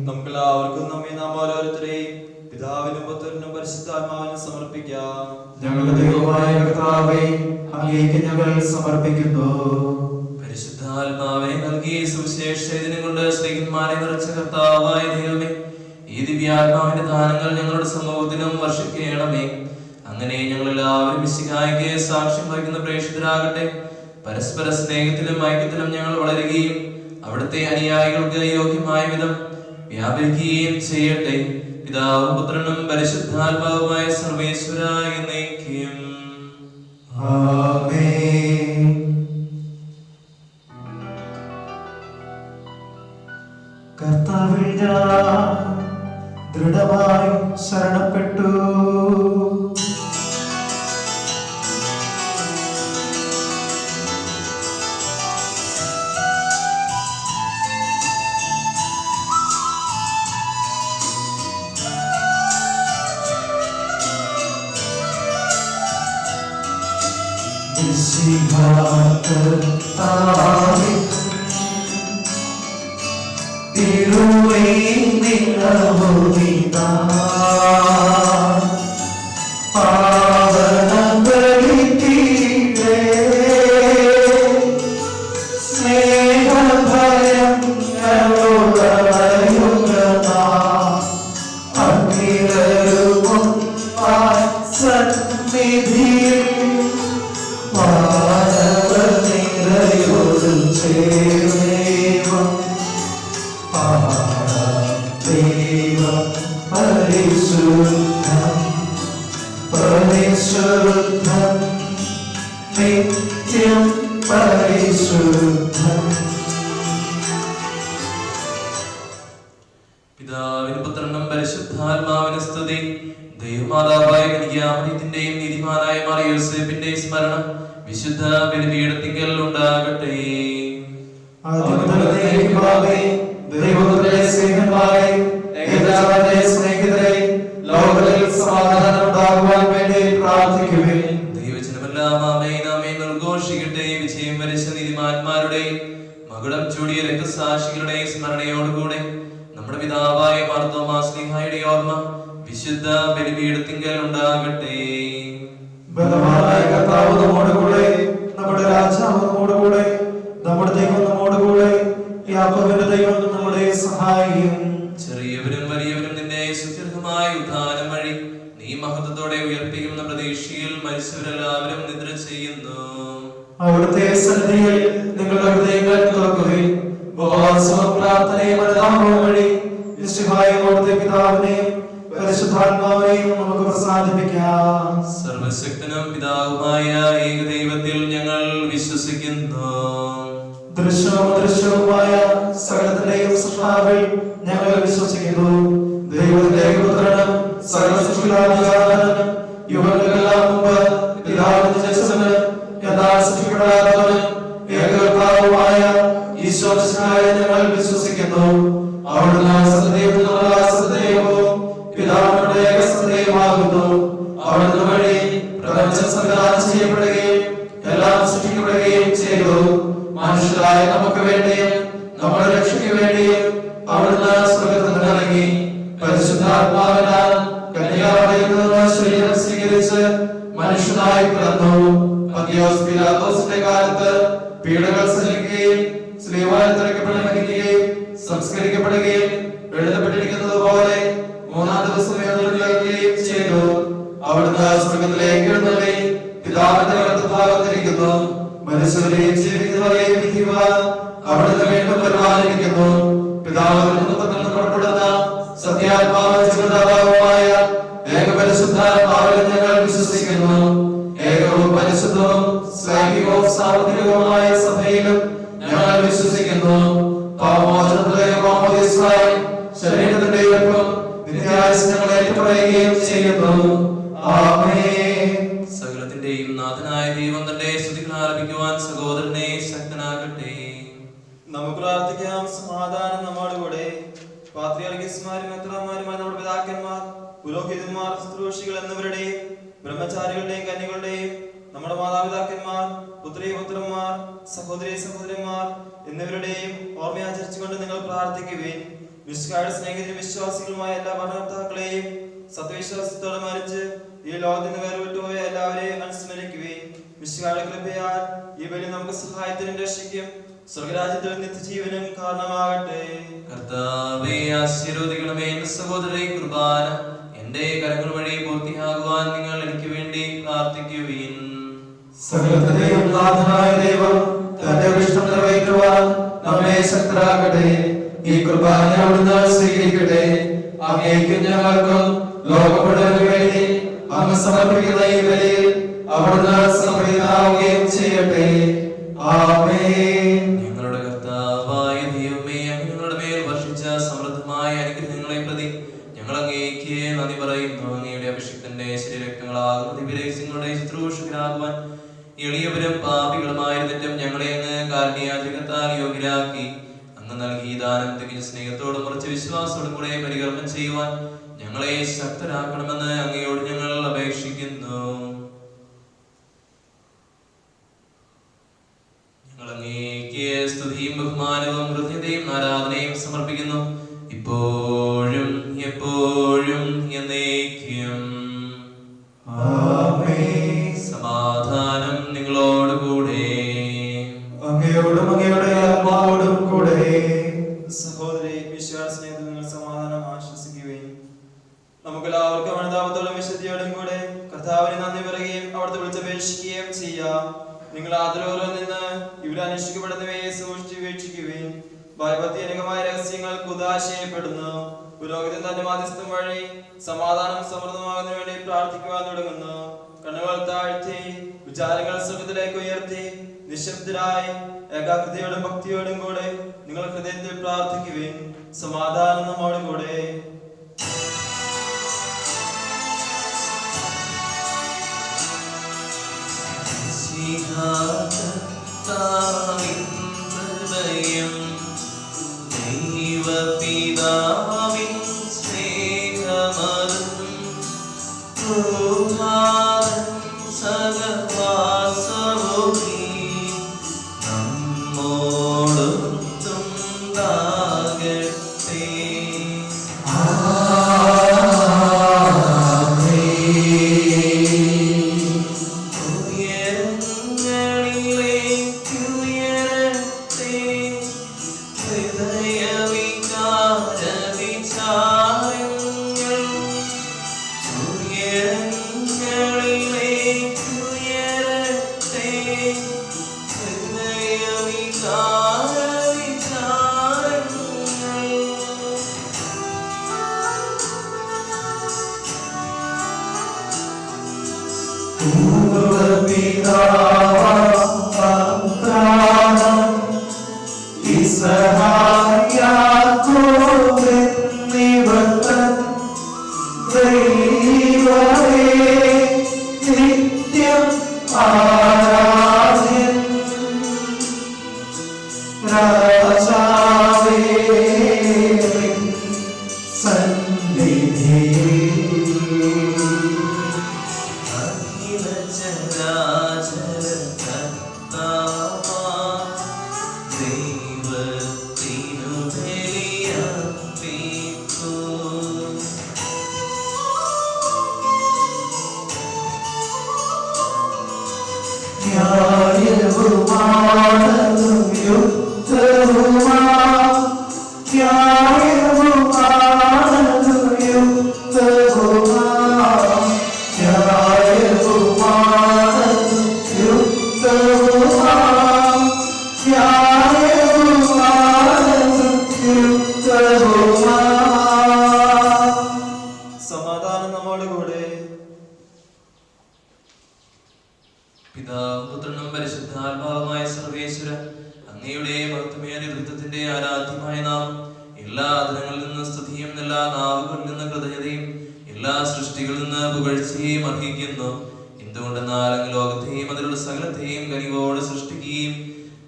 നമുക്കെല്ലാവർക്കും നമ്മെ നാം ഓരോരുത്തരെയും പിതാവിനും പുത്രനും പരിശുദ്ധാത്മാവിനും സമർപ്പിക്കാം. ഞങ്ങളുടെ ദൈവമായ കർത്താവേ, അങ്ങേക്ക് ഞങ്ങൾ സമർപ്പിക്കുന്നു. പരിശുദ്ധാത്മാവെ നൽകി സുവിശേഷചൈതന്യം കൊണ്ട് സ്നേഹിതന്മാരെ നിറച്ച കർത്താവായ ദൈവമേ, ഈ ദിവ്യാത്മാവിന്റെ ദാനങ്ങൾ ഞങ്ങളുടെ സമൂഹത്തിനും വർഷിക്കണമേ. അങ്ങനെ ഞങ്ങൾ എല്ലാവരും മിശിഹായ്ക്ക് സാക്ഷ്യം വഹിക്കുന്ന പ്രേക്ഷിതരാകട്ടെ. പരസ്പര സ്നേഹത്തിലും ഐക്യത്തിലും ഞങ്ങൾ വളരുകയും അവിടുത്തെ അനുയായികൾക്ക് യോഗ്യമായ വിധം വ്യാപരിക്കുകയും ചെയ്യട്ടെ. പിതാവും പുത്രനും പരിശുദ്ധാത്മാവുമായ സർവേശ്വരായ എന്നേക്കും ആമേൻ. കർത്താവിൽ ഞാൻ ദൃഢമായി ശരണപ്പെട്ടു. കർത്താവേ, തിരുവേ നിന്നമുദിതാ പാവനബലിതീരേ സ്നേഹഭയം ഞങ്ങളുടയുഗനാ അഖിലരുമും സന്നിധിയിൽ മാനവനിരയോട് ചേർന്നേവം ദൈവം പരിശുദ്ധം പരിശുദ്ധം നിത്യം പരിശുദ്ധം. പിതാവിനും പുത്രനും പരിശുദ്ധാത്മാവിന് സ്തുതി. ദൈവമാതാവായ കന്യാമറിയത്തിന്റെയും നീതിമാനായ മാർ യോസേഫിന്റെയും സ്മരണം വിശുദ്ധ ബലിപീഠത്തിങ്കൽ ഉണ്ടാകട്ടെ. ദൈവത്തിന്റെ സ്നേഹിതന്മാരെ, ഏകജാതന്റെ സ്നേഹിതരെ, ലോകത്തിൽ സമാധാനം ഉണ്ടാകുവാൻ വേണ്ടി പ്രാർത്ഥിക്കുവിൻ. ദൈവജനമെല്ലാം ആമേൻ ആമേൻ ഉദ്ഘോഷിക്കട്ടെ. വിജയം വരിച്ച നീതിമാന്മാരുടെയും മകുടം ചൂടിയ രക്തസാക്ഷികളുടെയും സ്മരണയോടുകൂടെ നമ്മുടെ പിതാവായ മാർത്തോമാ ശ്ലീഹായുടെ ഓർമ്മ വിശുദ്ധ ബലിപീഠത്തിങ്കൽ ഉണ്ടാകട്ടെ. ബലവാനായ കർത്താവ് നമ്മോടുകൂടെ, നമ്മുടെ രാജാവ് നമ്മോടുകൂടെ, നമ്മുടെ ദൈവം നമ്മോടുകൂടെ, യാക്കോബിന്റെ ദൈവം നമ്മുടെ സഹായിയും. ചെറിയവരും വലിയവരും നിന്റെ സുദീർഘമായ ഉദ്ധാനം വഴി നീ മഹത്വത്തോടെ ഉയർപ്പിക്കുന്ന പ്രതീക്ഷയിൽ മരിച്ചവരെല്ലാവരും നിദ്ര ചെയ്യുന്നു. അവിടുത്തെ സന്നിധിയിൽ നിങ്ങളുടെ ഹൃദയങ്ങൾ തുറക്കുകയും ഉപവാസവും പ്രാർത്ഥനയും അനുതാപവും വഴി മിശിഹായോടുത്തെ പിതാവിനെയും പരിശുദ്ധാത്മാവിനെയും നമുക്ക് പ്രസാദിപ്പിക്കാം. സർവശക്തനും പിതാവുമായ ഏകദൈവത്തിൽ ഞങ്ങൾ വിശ്വസിക്കുന്നു. ദൃശ്യവും അദൃശ്യവുമായ സകലത്തിന്റെയും സൃഷ്ടാവിൽ ഞങ്ങൾ വിശ്വസിക്കുന്നു. ദൈവത്തിന്റെ പുത്രനും സർവ്വസൃഷ്ടിയാധികാരനും യുഗങ്ങൾക്കെല്ലാം മുമ്പ് പിതാവിന്റെ ജനസന് എന്നാൽ സൃഷ്ടിക്കപ്പെടാത്തവനും ഏകകർത്താവുമായ ഈശോ മിശിഹായെ ഞങ്ങൾ വിശ്വസിക്കുന്നു. അവിടുന്ന് സത്യദൈവത്തിനുള്ള സത്യദൈവവും പിതാവിന്റെ ഏകസത്യവുമാകുന്നു. അവിടുന്ന് വഴി പ്രപഞ്ചം സംവിധാനം ചെയ്യപ്പെടുകയും എല്ലാം സൃഷ്ടിക്കപ്പെടുകയും ചെയ്തു. മനുഷ്യരായ നമുക്ക് വേണ്ടിയും നമ്മുടെ രക്ഷയ്ക്ക് വേണ്ടിയും അവിടുന്ന് സ്വർഗ്ഗത്തിൽ നിന്ന് ഇറങ്ങി പരിശുദ്ധാത്മാവിനാൽ കന്യകാമറിയത്തിൽ നിന്ന് ശരീരം സ്വീകരിച്ച് മനുഷ്യനായി പിറന്നു. പന്തിയോസ് പീലാത്തോസിന്റെ കാലത്ത് പീഡകൾ സഹിക്കുകയും സ്ലീവായിൽ തറയ്ക്കപ്പെടുകയും സംസ്കരിക്കപ്പെടുകയും എഴുതപ്പെട്ടിരിക്കുന്നത് പോലെ മൂന്നാം ദിവസം ഉയർത്തെഴുന്നേൽക്കുകയും ചെയ്തു. അവിടുന്ന് സ്വർഗ്ഗത്തിലേക്ക് എഴുന്നള്ളി പിതാവിന്റെ വലത്തുഭാഗത്തിരിക്കുന്നു. മനുഷ്യരെയും ജീവിക്കുന്നവരെയും വിധിക്കുവാൻ അവിടുന്ന് വീണ്ടും വരുവാനിരിക്കുന്നു. പിതാവിൽ നിന്ന് പുറപ്പെടുന്ന സത്യാത്മാവ് ജീവദാതാവുമായ ഏകപരിശുദ്ധാത്മാവിൽ ഞങ്ങൾ വിശ്വസിക്കുന്നു. ഏകവും പരിശുദ്ധവും സ്ലൈംഗികവും സാർവത്രികവുമായ സഭയിലും ഞങ്ങൾ വിശ്വസിക്കുന്നു. പാപമോചനത്തിലെ മാമോദീസായി ശരീരത്തിന്റെ ഉയർപ്പും നിത്യായുസ്സും ഞങ്ങൾ ഏറ്റുപറയുകയും ചെയ്യുന്നു. ആമേൻ. സകലത്തിന്റെയും നാഥനായ ദൈവം തന്റെ സ്തുതികൾ ആലപിക്കുവാൻ സഹോദരനെ ശക്തനാകട്ടെ. നമുക്ക് പ്രാർത്ഥിക്കാം. സമാധാനം നമ്മോടുകൂടെ. പാത്രിയാർക്കീസുമാരും മെത്രാന്മാരുമായ നമ്മുടെ പിതാക്കന്മാർ, പുരോഹിതന്മാർ, ശുശ്രൂഷികൾ എന്നിവരുടെയും ബ്രഹ്മചാരികളുടെയും കന്യകളുടെയും നമ്മുടെ മാതാപിതാക്കന്മാർ, പുത്രീപുത്രന്മാർ, സഹോദരി സഹോദരന്മാർ എന്നിവരുടെയും ഓർമ്മയാചരിച്ചുകൊണ്ട് നിങ്ങൾ പ്രാർത്ഥിക്കുവിൻ. മിശിഹായുടെ സ്നേഹിതരും വിശ്വാസികളുമായ എല്ലാ ഭരണകർത്താക്കളെയും സത്യവിശ്വാസത്തോടെ മരിച്ച് ഈ ലോകത്തിൽ നിന്ന് വേർവിട്ടുപോയ എല്ലാവരെയും അനുസ്മരിക്കുവിൻ. മിശിഹായുടെ കൃപയാൽ ഈ ബലി നമുക്ക് സഹായത്തിനും രക്ഷിക്കും സ്വർഗരാജ്യത്തിൽ നിത്യജീവനും കാരണമാകട്ടെ. കർത്താവേ, ആശീർവദിക്കണമേ. എന്റെ സഹോദരരെ, കുർബാന എന്റെ കരങ്ങൾ വഴി പൂർത്തിയാകുവാൻ നിങ്ങൾ എനിക്ക് വേണ്ടി പ്രാർത്ഥിക്കുവിൻ. സകലത്തിന്റെയും നാഥനായ ദൈവം തന്റെ ഇഷ്ടം നിറവേറ്റുവാൻ നമ്മെ ശക്തരാക്കട്ടെ. ഈ കുർബാന അവിടുന്ന് സ്വീകരിക്കട്ടെ. അങ്ങേക്കും ഞങ്ങൾക്കും ലോകപ്പെടുന്നതിനു വേണ്ടി അങ്ങ് സമർപ്പിക്കുന്ന ഈ ബലിയിൽ അവിടുന്ന് സംപ്രീതനാവുകയും ചെയ്യട്ടെ. ആമേൻ. ഞങ്ങളുടെ കർത്താവായ ദൈവമേ, അങ്ങ് ഞങ്ങളുടെ മേൽ വർഷിച്ച സമൃദ്ധമായ അനുഗ്രഹങ്ങളെ പ്രതി ഞങ്ങൾ അങ്ങേക്ക് നന്ദി പറയുന്നു. അങ്ങയുടെ അഭിഷിക്തന്റെ ശരീരരക്തങ്ങളാകുന്ന ദിവ്യരഹസ്യങ്ങളുടെ ശുശ്രൂഷകരാകുവാൻ എളിയവരും പാപികളുമായിരുന്നിട്ടും ഞങ്ങളെ അങ്ങ് കാരുണ്യാധികത്താൽ യോഗ്യരാക്കി. അങ്ങ് നൽകിയ ദാനം തികഞ്ഞ സ്നേഹത്തോടും ഉറച്ച വിശ്വാസത്തോടും കൂടെ പരികർമ്മം ചെയ്യുവാൻ ഞങ്ങളെ ശക്തരാക്കണമെന്ന് അങ്ങയോട് ഞങ്ങൾ അപേക്ഷിക്കുന്നു. ഞങ്ങൾ അങ്ങേക്ക് സ്തുതിയും ബഹുമാനവും കൃതജ്ഞതയും ആരാധനയും സമർപ്പിക്കുന്നു, ഇപ്പോഴും എപ്പോഴും എന്നേക്കും. ആമേൻ. സമാധാനം നിങ്ങളോടുകൂടെ. അങ്ങയോടും അങ്ങയുടെ ആത്മാവോടും കൂടെ. സഹോദരി, വിശ്വാസ സ്നേഹത്തിൽ നിങ്ങൾ സമാധാനം ആശ്വസിക്കുകയും നമുക്കെല്ലാവർക്കും അനുതാപത്തോടും വിശുദ്ധിയോടും കൂടെ കർത്താവിനെ നന്ദി പറയുകയും അവിടുത്തെ വിളിച്ചപേക്ഷിക്കുകയും ചെയ്യാം. നിങ്ങൾ ആദരവോടെ നിന്ന് ഇവിടെ അനുഷ്ഠിക്കപ്പെടുന്നവയെ സൂക്ഷിച്ച് വീക്ഷിക്കുകയും ഭയഭക്തിജനകമായ രഹസ്യങ്ങൾ കുദാശയപ്പെടുന്നു. പുരോഹിതൻ തന്റെ മാധ്യസ്ഥം വഴി സമാധാനം സമൃദ്ധമാകുന്നതിന് വേണ്ടി പ്രാർത്ഥിക്കുവാൻ തുടങ്ങുന്നു. കണ്ണുകൾ താഴ്ത്തി വിചാരങ്ങൾ സ്വർഗ്ഗത്തിലേക്ക് ഉയർത്തി നിശബ്ദരായി ഏകാഗ്രതയോടും ഭക്തിയോടും കൂടെ നിങ്ങൾ ഹൃദയത്തിൽ പ്രാർത്ഥിക്കുവിൻ. സമാധാനം നമ്മോടും കൂടെ. ദൈവപിതാവിൻ സ്നേഹമതും സഹവാസവുമീ നമ്മോടൊത്തുണ്ടാകട്ടെ. ഉയരങ്ങളിലേക്കുയരട്ടെ ഹൃദയവികാര വിചാരങ്ങൾ. സമാധാനം നമ്മോട് കൂടെ. പിതാവും പുത്രനും പരിശുദ്ധാത്മാവുമായ സർവേശ്വര, അങ്ങയുടെ മഹത്വമേറിയ വൃത്തത്തിന്റെ ആരാധ്യമായ നാമം എല്ലാ ആദരങ്ങളിൽ നിന്ന് സ്തുതിയും എല്ലാ നാവുകളിൽ നിന്ന് കൃതജ്ഞതയും എല്ലാ സൃഷ്ടികളിൽ നിന്ന് പുകഴ്ചയും അർഹിക്കുന്നു. എന്തുകൊണ്ടെന്നാൽ അങ്ങ് ലോകത്തെയും അതിലുള്ള സകലത്തെയും കനിവോടെ സൃഷ്ടിക്കുകയും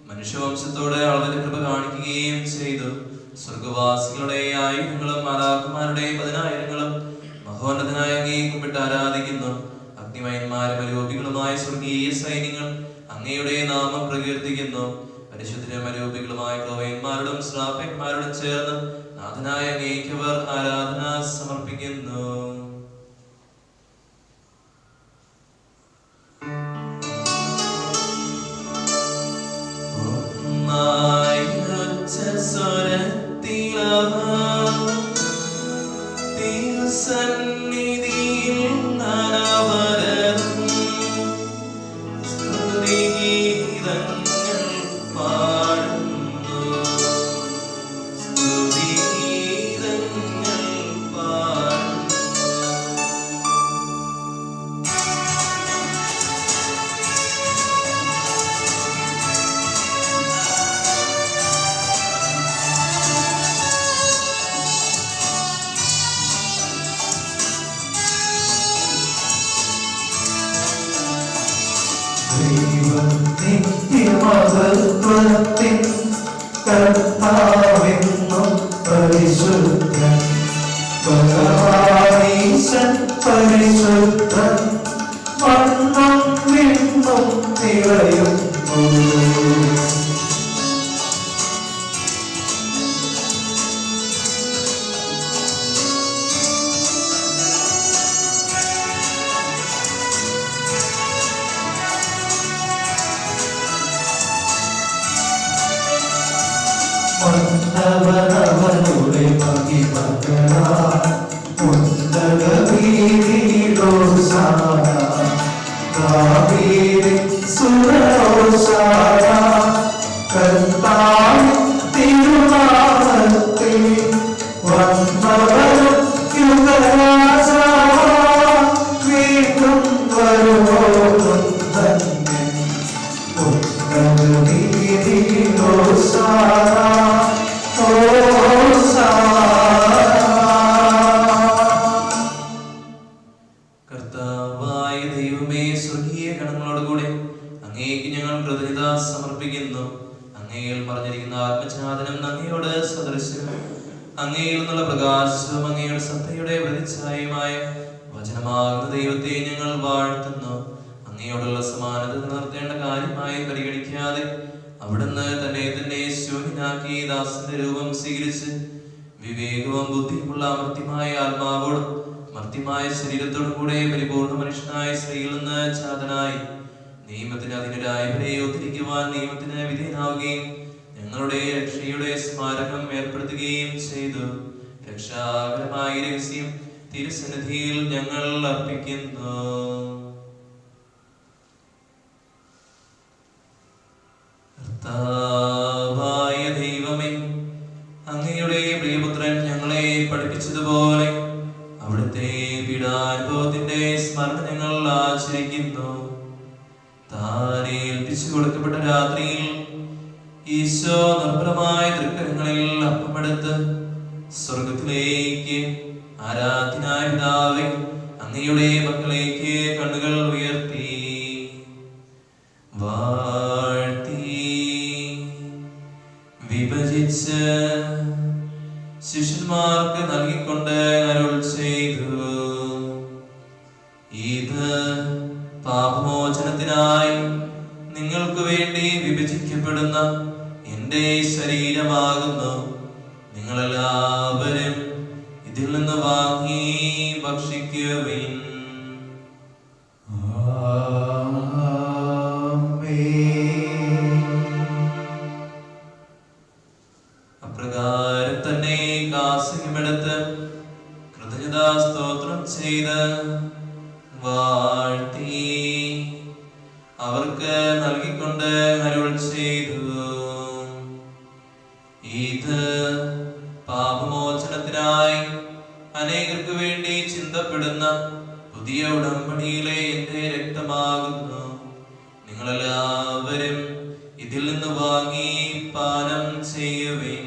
മനുഷ്യവംശത്തോടെ അളവിന്റെ കൃപ കാണിക്കുകയും ചെയ്തു. സ്വർഗവാസികളുടെ ആയിരങ്ങളും മാലാഖമാരുടെ പതിനായിരങ്ങളും മഹോന്നതനായ അങ്ങയെ കുമ്പിട്ട് ആരാധിക്കുന്നു. അഗ്നിമയന്മാരും അരൂപികളുമായ സ്വർഗീയ സൈന്യങ്ങൾ അങ്ങയുടെ നാമം പ്രകീർത്തിക്കുന്നു. പരിശുദ്ധരും അരൂപികളുമായ ക്ലോവന്മാരോടും ശ്രാപ്പന്മാരോടും ചേർന്ന് നാഥനായ അങ്ങേക്ക് അവർ ആരാധന സമർപ്പിക്കുന്നു. നിത്യമഹത്വത്തിൻ കർത്താവെന്നും പരിശുദ്ധൻ ഭഗവാനീശൻ പരിശുദ്ധൻ മണ്ണും വിണ്ണും നിറയുന്നു. അവനവനുടെ മഹിമകളാൽ ഉന്നത വീതിയിലോസാന ദാവീദിൻ സുരഹോശാന കർത്താവിൻ തിരുനാമത്തിൽ വന്നവനും യുഗരാജാവാം വീണ്ടും വരുവോളും ധന്യൻ ഉന്നത വീതിയിലോസാന. കർത്താവായ ദൈവമേ, സ്വർഗീയ ഗണങ്ങളോടുകൂടെ അങ്ങേക്ക് ഞങ്ങൾ കൃതജ്ഞത സമർപ്പിക്കുന്നു. അങ്ങയിൽ മറിഞ്ഞിരിക്കുന്ന ആത്മജാതനം അങ്ങയോട് സദൃശ്യനും അങ്ങയിൽ നിന്നുള്ള പ്രകാശവും അങ്ങയുടെ സത്തയുടെ പ്രതിച്ഛായമായ വചനമാകുന്ന ദൈവത്തെ ഞങ്ങൾ വാഴ്ത്തുന്നു. അങ്ങയോടുള്ള സമാനത നിർത്തേണ്ട കാര്യമായി പരിഗണിക്കാതെ അവിടുന്ന് തന്നെ ശൂന്യനാക്കി ദാസന്റെ രൂപം സ്വീകരിച്ച് വിവേകവും ബുദ്ധിയുമുള്ള മർത്യമായ ആത്മാവോടും മർത്യമായ ശരീരത്തോടും കൂടെ പരിപൂർണ മനുഷ്യനായ സ്ത്രീയിൽ നിന്ന് ജാതനായി നിയമത്തിന് അതിനൊരായവരെ ഉദ്ധരിക്കുവാൻ നിയമത്തിന് വിധേയനാവുകയും ഞങ്ങളുടെ രക്ഷയുടെ സ്മാരകം ഏർപ്പെടുത്തുകയും ചെയ്തു. രക്ഷാകരമായ രഹസ്യം തിരുസന്നിധിയിൽ ഞങ്ങൾ അർപ്പിക്കുന്നു. കർത്താവായ ദൈവമേ, അങ്ങയുടെ പ്രിയപുത്രൻ ഞങ്ങളെ പഠിപ്പിച്ചതുപോലെ അവിടുത്തെ പീഡ പീഡാനുഭവത്തിന്റെ സ്മരണ ഞങ്ങൾ ആചരിക്കുന്നു. താൻ ഏൽപ്പിച്ചു കൊടുക്കപ്പെട്ട രാത്രിയിൽ ഈശോ നിർമ്മലമായ തൃക്കരങ്ങളിൽ അപ്പമെടുത്ത് സ്വർഗത്തിലേക്ക് ആരാധനായ പിതാവേ, അങ്ങയുടെ മക്കളിലേക്ക് കണ്ണുകൾ ഉയർത്തി വാഴ്ത്തി വിഭജിച്ച് ശിഷ്യന്മാർക്ക് നൽകിക്കൊണ്ട് അരുൾ ചെയ്തു, ഇത് പാപമോചനത്തിനായി നിങ്ങൾക്ക് വേണ്ടി വിഭജിക്കപ്പെടുന്ന എന്റെ ശരീരമാകുന്നു. നിങ്ങളെല്ലാവരും ഇതിൽ നിന്ന് വാങ്ങി ഭക്ഷിക്കുവിൻ. അപ്രകാരം തന്നെ കാസയുമെടുത്ത് കൃതജ്ഞതാ സ്തോത്രം ചെയ്ത് വാഴ്ത്തി അവർക്ക് നൽകിക്കൊണ്ട് അരുൾ ചെയ്തു, ഇത് പാപമോചനത്തിനായി അനേകർക്ക് വേണ്ടി ചിന്തപ്പെടുന്ന പുതിയ ഉടമ്പടിയിലെ എന്റെ രക്തമാകുന്നു. നിങ്ങളെല്ലാവരും ഇതിൽ നിന്ന് വാങ്ങി പാനം ചെയ്യുവിൻ.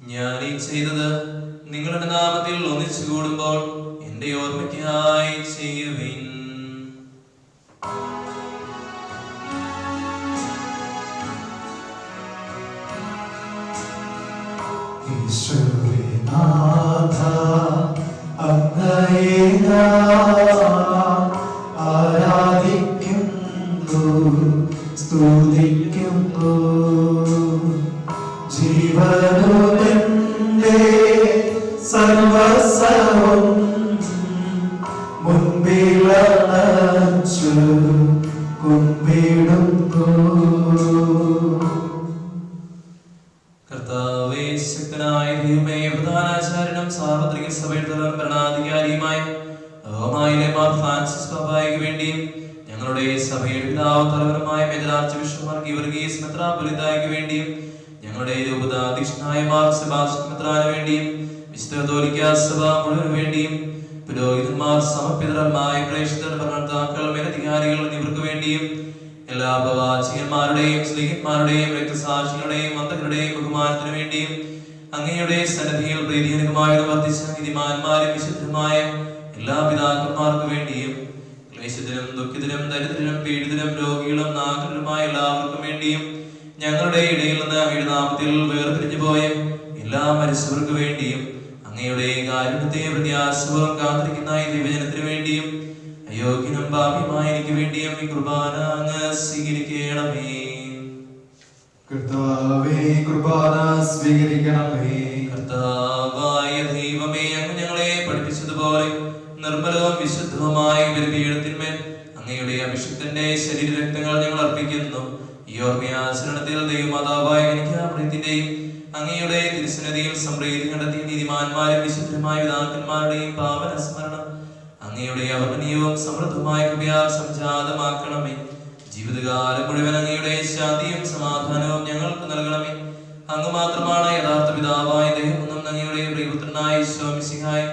ഞാൻ ഈ ചെയ്തത് നിങ്ങളുടെ നാമത്തിൽ ഒന്നിച്ചു കൂടുമ്പോൾ എന്റെ ഓർമ്മയ്ക്കായി ചെയ്യുവിൻ. ഈശ്വരനാഥ അങ്ങയെ ഞാൻ ആരാധിക്കുന്നു, സ്തുതിക്കുന്നു. ജീവനുമെന്റെ സർവസ്വവും മുൻപിലണച്ചു കുമ്പിടുന്നു. കർത്താവേ, ശക്തനായ ദൈവമേ, പ്രധാനാചാര്യനും സാർവത്രിക സഭയുടെ തലവൻ ഭരണാധികാരിയുമായ റോമായിലെ മാർ ഫ്രാൻസിസ് പാപ്പായ്ക്ക് വേണ്ടിയും ഞങ്ങളുടെ സഭയുടെ പിതാവ് തലവനുമായ major archbishop Mar Geevarghese മെത്രാപ്പൊലീത്തായ്ക്ക് വേണ്ടിയും ഞങ്ങളുടെ രൂപതാധ്യക്ഷനായ മാർ സെബാസ്റ്റ്യൻ മെത്രാന് വേണ്ടിയും വിശുദ്ധ കത്തോലിക്ക സഭ മുഴുവന് വേണ്ടിയും പുരോഹിതന്മാർ, സമർപ്പിതരമായ പ്രേക്ഷിതർ, ഭരണകർത്താക്കൾ, മേലധികാരികൾ എന്നിവർക്ക് വേണ്ടിയും എല്ലാ പ്രവാചകന്മാരുടെയും സ്ലീഹന്മാരുടെയും രക്തസാക്ഷികളുടെയും അന്തകരുടെയും ബഹുമാനത്തിനു വേണ്ടിയും അങ്ങയുടെ സന്നിധിയിൽ പ്രീതിജനകമായി വർദ്ധിച്ച നീതിമാന്മാരും വിശുദ്ധമായ എല്ലാ പിതാക്കന്മാർക്കു വേണ്ടിയും ക്ലേശത്തിനും ദുഃഖിതനും ദരിദ്രനും പീഡിതനും രോഗികളും നാഗരികരുമായ എല്ലാവർക്കും വേണ്ടിയും ഞങ്ങളുടെ ഇടയിൽ നിന്ന് അങ്ങയുടെ നാമത്തിൽ വേർപിരിഞ്ഞു പോയ എല്ലാ മനുഷ്യർക്ക് വേണ്ടിയും അങ്ങയുടെ കാരുണ്യത്തെ പ്രത്യാശപൂർവ്വം കാത്തിരിക്കുന്ന ഈ ദിവജനത്തിനു വേണ്ടിയും അയോഗ്യനും പാപിയുമായ എനിക്ക് വേണ്ടിയും ഈ കുർബാന അങ്ങ് സ്വീകരിക്കണമേ. കർത്താവേ, കുർബാന സ്വീകരിക്കണമേ. കർത്താവായ ദൈവമേ, അങ്ങ് ഞങ്ങളെ പഠിപ്പിച്ചതുപോലെ നിർമ്മലവും വിശുദ്ധവുമായ ബലിപീഠത്തിന്മേൽ അങ്ങയുടെ അഭിഷിക്തന്റെ ശരീരരക്തങ്ങൾ ഞങ്ങൾ അർപ്പിക്കുന്നു. ഈ ഓർമ്മയാചരണത്തിൽ ദൈവമാതാവായ കന്യകാമറിയത്തിന്റെയും അങ്ങയുടെ തിരുസന്നിധിയിൽ സംപ്രീതി കണ്ടെത്തിയ നീതിമാന്മാരും വിശുദ്ധരുമായ പിതാക്കന്മാരുടെയും പാവന സ്മരണം അങ്ങയുടെ അവർണ്ണനീയവും സമൃദ്ധമായ കൃപയാൽ സംജാതമാക്കണമേ. ജീവിതകാലം മുഴുവൻ അങ്ങയുടെ ശാന്തിയും സമാധാനവും ഞങ്ങൾക്ക് നൽകണമേ. അങ്ങ് മാത്രമാണ് യഥാർത്ഥ പിതാവായ ദൈവമെന്നും അങ്ങയുടെ പ്രിയപുത്രനായ ഈശോ മിശിഹായി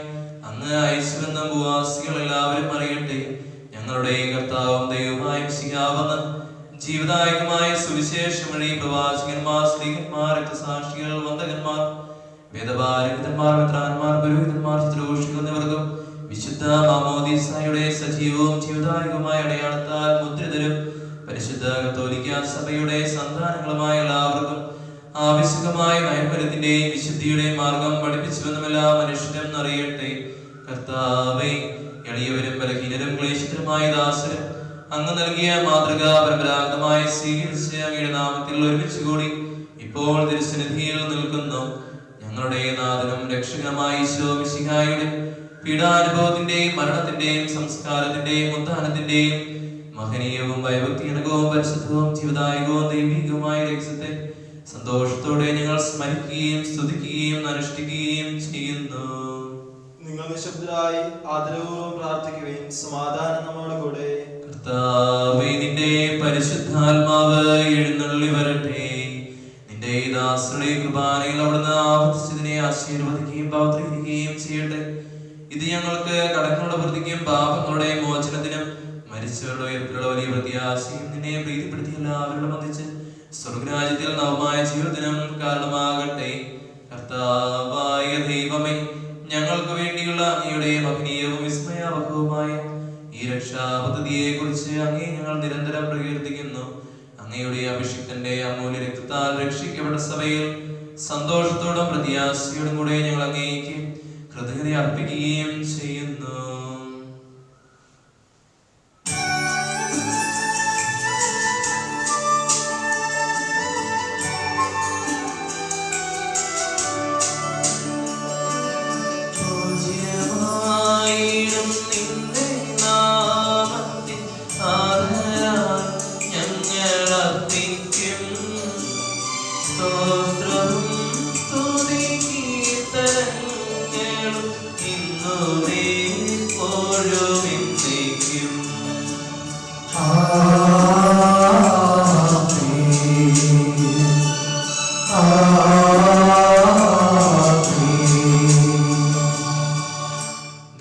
അങ്ങ് അയച്ചുവെന്നും ഭൂവാസികൾ എല്ലാവരും അറിയട്ടെ. ഞങ്ങളുടെ കർത്താവും ദൈവമായ മിശിഹാവെന്ന് ജീവദായകമായ സുവിശേഷം വഴി പ്രവാചകന്മാർ, സ്ത്രീകന്മാർ, രക്തസാക്ഷികൾ, വന്ദകന്മാർ, വേദപാരംഗതന്മാർ, മെത്രാന്മാർ, പുരോഹിതന്മാർ, ശുശ്രൂഷികൾ എന്നിവർക്കും വിശുദ്ധ മാമോദീസായുടെ സജീവവും ജീവദായകവുമായ അടയാളത്താൽ മുദ്രിതരും പരിശുദ്ധ കത്തോലിക്ക സഭയുടെ സന്താനങ്ങളുമായ എല്ലാവർക്കും ആവശ്യകമായ നൈർമല്യത്തിന്റെയും വിശുദ്ധിയുടെയും മാർഗം പഠിപ്പിച്ചുവെന്നും എല്ലാ മനുഷ്യരും അറിയട്ടെ. കർത്താവേ, എളിയവരും ബലഹീനരും ക്ലേശിതരുമായ ദാസരും അങ്ങ് നൽകിയ മാതൃക പരമ്പരാഗതമായി സ്വീകരിച്ച് അങ്ങയുടെ നാമത്തിൽ ഒരുമിച്ച് കൂടി ഇപ്പോൾ തിരുസന്നിധിയിൽ നിൽക്കുന്നു. ഞങ്ങളുടെ നാഥനും രക്ഷകനുമായ ഈശോ മിശിഹായുടെ പീഡാനുഭവത്തിന്റെയും മരണത്തിന്റെയും സംസ്കാരത്തിന്റെയും ഉത്ഥാനത്തിന്റെയും മഹനീയവും ഭയഭക്തിജനകവും പരിശുദ്ധവും ജീവദായകവും ദൈവികവുമായ രഹസ്യത്തെ സന്തോഷത്തോടെ ഞങ്ങൾ സ്മരിക്കുകയും സ്തുതിക്കുകയും അനുഷ്ഠിക്കുകയും ചെയ്യുന്നു. നിങ്ങൾ നിശബ്ദരായി ആദരപൂർവ്വം പ്രാർത്ഥിക്കുകയും സമാധാനം നമ്മോട് കൂടെ. കർത്താവേ, നിന്റെ പരിശുദ്ധാത്മാവ് എഴുന്നള്ളി വരട്ടെ. ദാസരുടെ കുർബാനയിൽ അവിടുന്ന് ആവർത്തിച്ചതിനെ ആശീർവദിക്കുകയും പൗത്രീകരിക്കുകയും ചെയ്യട്ടെ. ഇത് ഞങ്ങൾക്ക് കടങ്ങളുടെ വൃത്തിക്കും പാപങ്ങളുടെ മോചനത്തിനും മരിച്ചവരുടെ ഉയർപ്പിലുള്ള വലിയ പ്രത്യാശയും നിന്നെ പ്രീതിപ്പെടുത്തി എല്ലാവരുടെ ബന്ധിച്ച് സ്വർഗരാജ്യത്തിൽ നവമായ ജീവിതത്തിനും കാരണമാകട്ടെ. കർത്താവായ ദൈവമേ, ഞങ്ങൾക്ക് വേണ്ടിയുള്ള അങ്ങയുടെ മഹനീയവും വിസ്മയാവഹവുമായ ഈ രക്ഷാപദ്ധതിയെ കുറിച്ച് അങ്ങേ ഞങ്ങൾ നിരന്തരം പ്രകീർത്തിക്കുന്നു. അങ്ങയുടെ അഭിഷിക്തന്റെ അമൂല്യ രക്തത്താൽ രക്ഷിക്കപ്പെട്ട സഭയിൽ സന്തോഷത്തോടും പ്രത്യാശയോടും കൂടെ ഞങ്ങൾ അങ്ങേക്ക് കൃതജ്ഞത അർപ്പിക്കുകയും ചെയ്യുന്നു.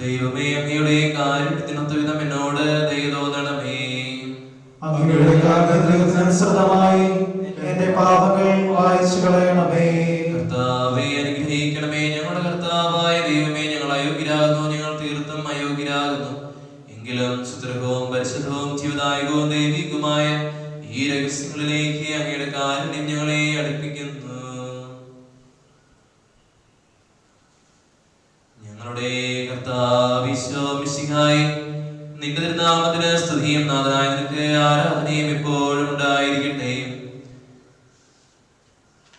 ദൈവമേ, അങ്ങയുടെ കാരുണ്യത്തിനൊത്ത വിധം എന്നോട് ദയ തോന്നണമേ. അങ്ങയുടെ കാരുണ്യത്തിനനുസൃതമായി എന്റെ പാപങ്ങൾ വായിച്ചു കളയണമേ. കർത്താവേ, അനുഗ്രഹിക്കണമേ. ഞങ്ങളുടെ കർത്താവായ ദൈവമേ, ഞങ്ങൾ അയോഗ്യരാകുന്നു, ഞങ്ങൾ തീർത്തും അയോഗ്യരാകുന്നു. എങ്കിലും സുദൃഢവും പരിശുദ്ധവും ജീവദായകവും ദൈവികവുമായ ഈ രഹസ്യങ്ങളിലേക്ക് അങ്ങയുടെ കാരുണ്യം ഞങ്ങളെ അടുപ്പിക്കുന്നു. ഞങ്ങളുടെ കർത്താവേ മിശിഹായേ, നിന്റെ തിരുനാമത്തിന് സ്തുതിയും നാഥനായ നിനക്ക് ആരാധനയും എപ്പോഴും ഉണ്ടായിരിക്കട്ടെ.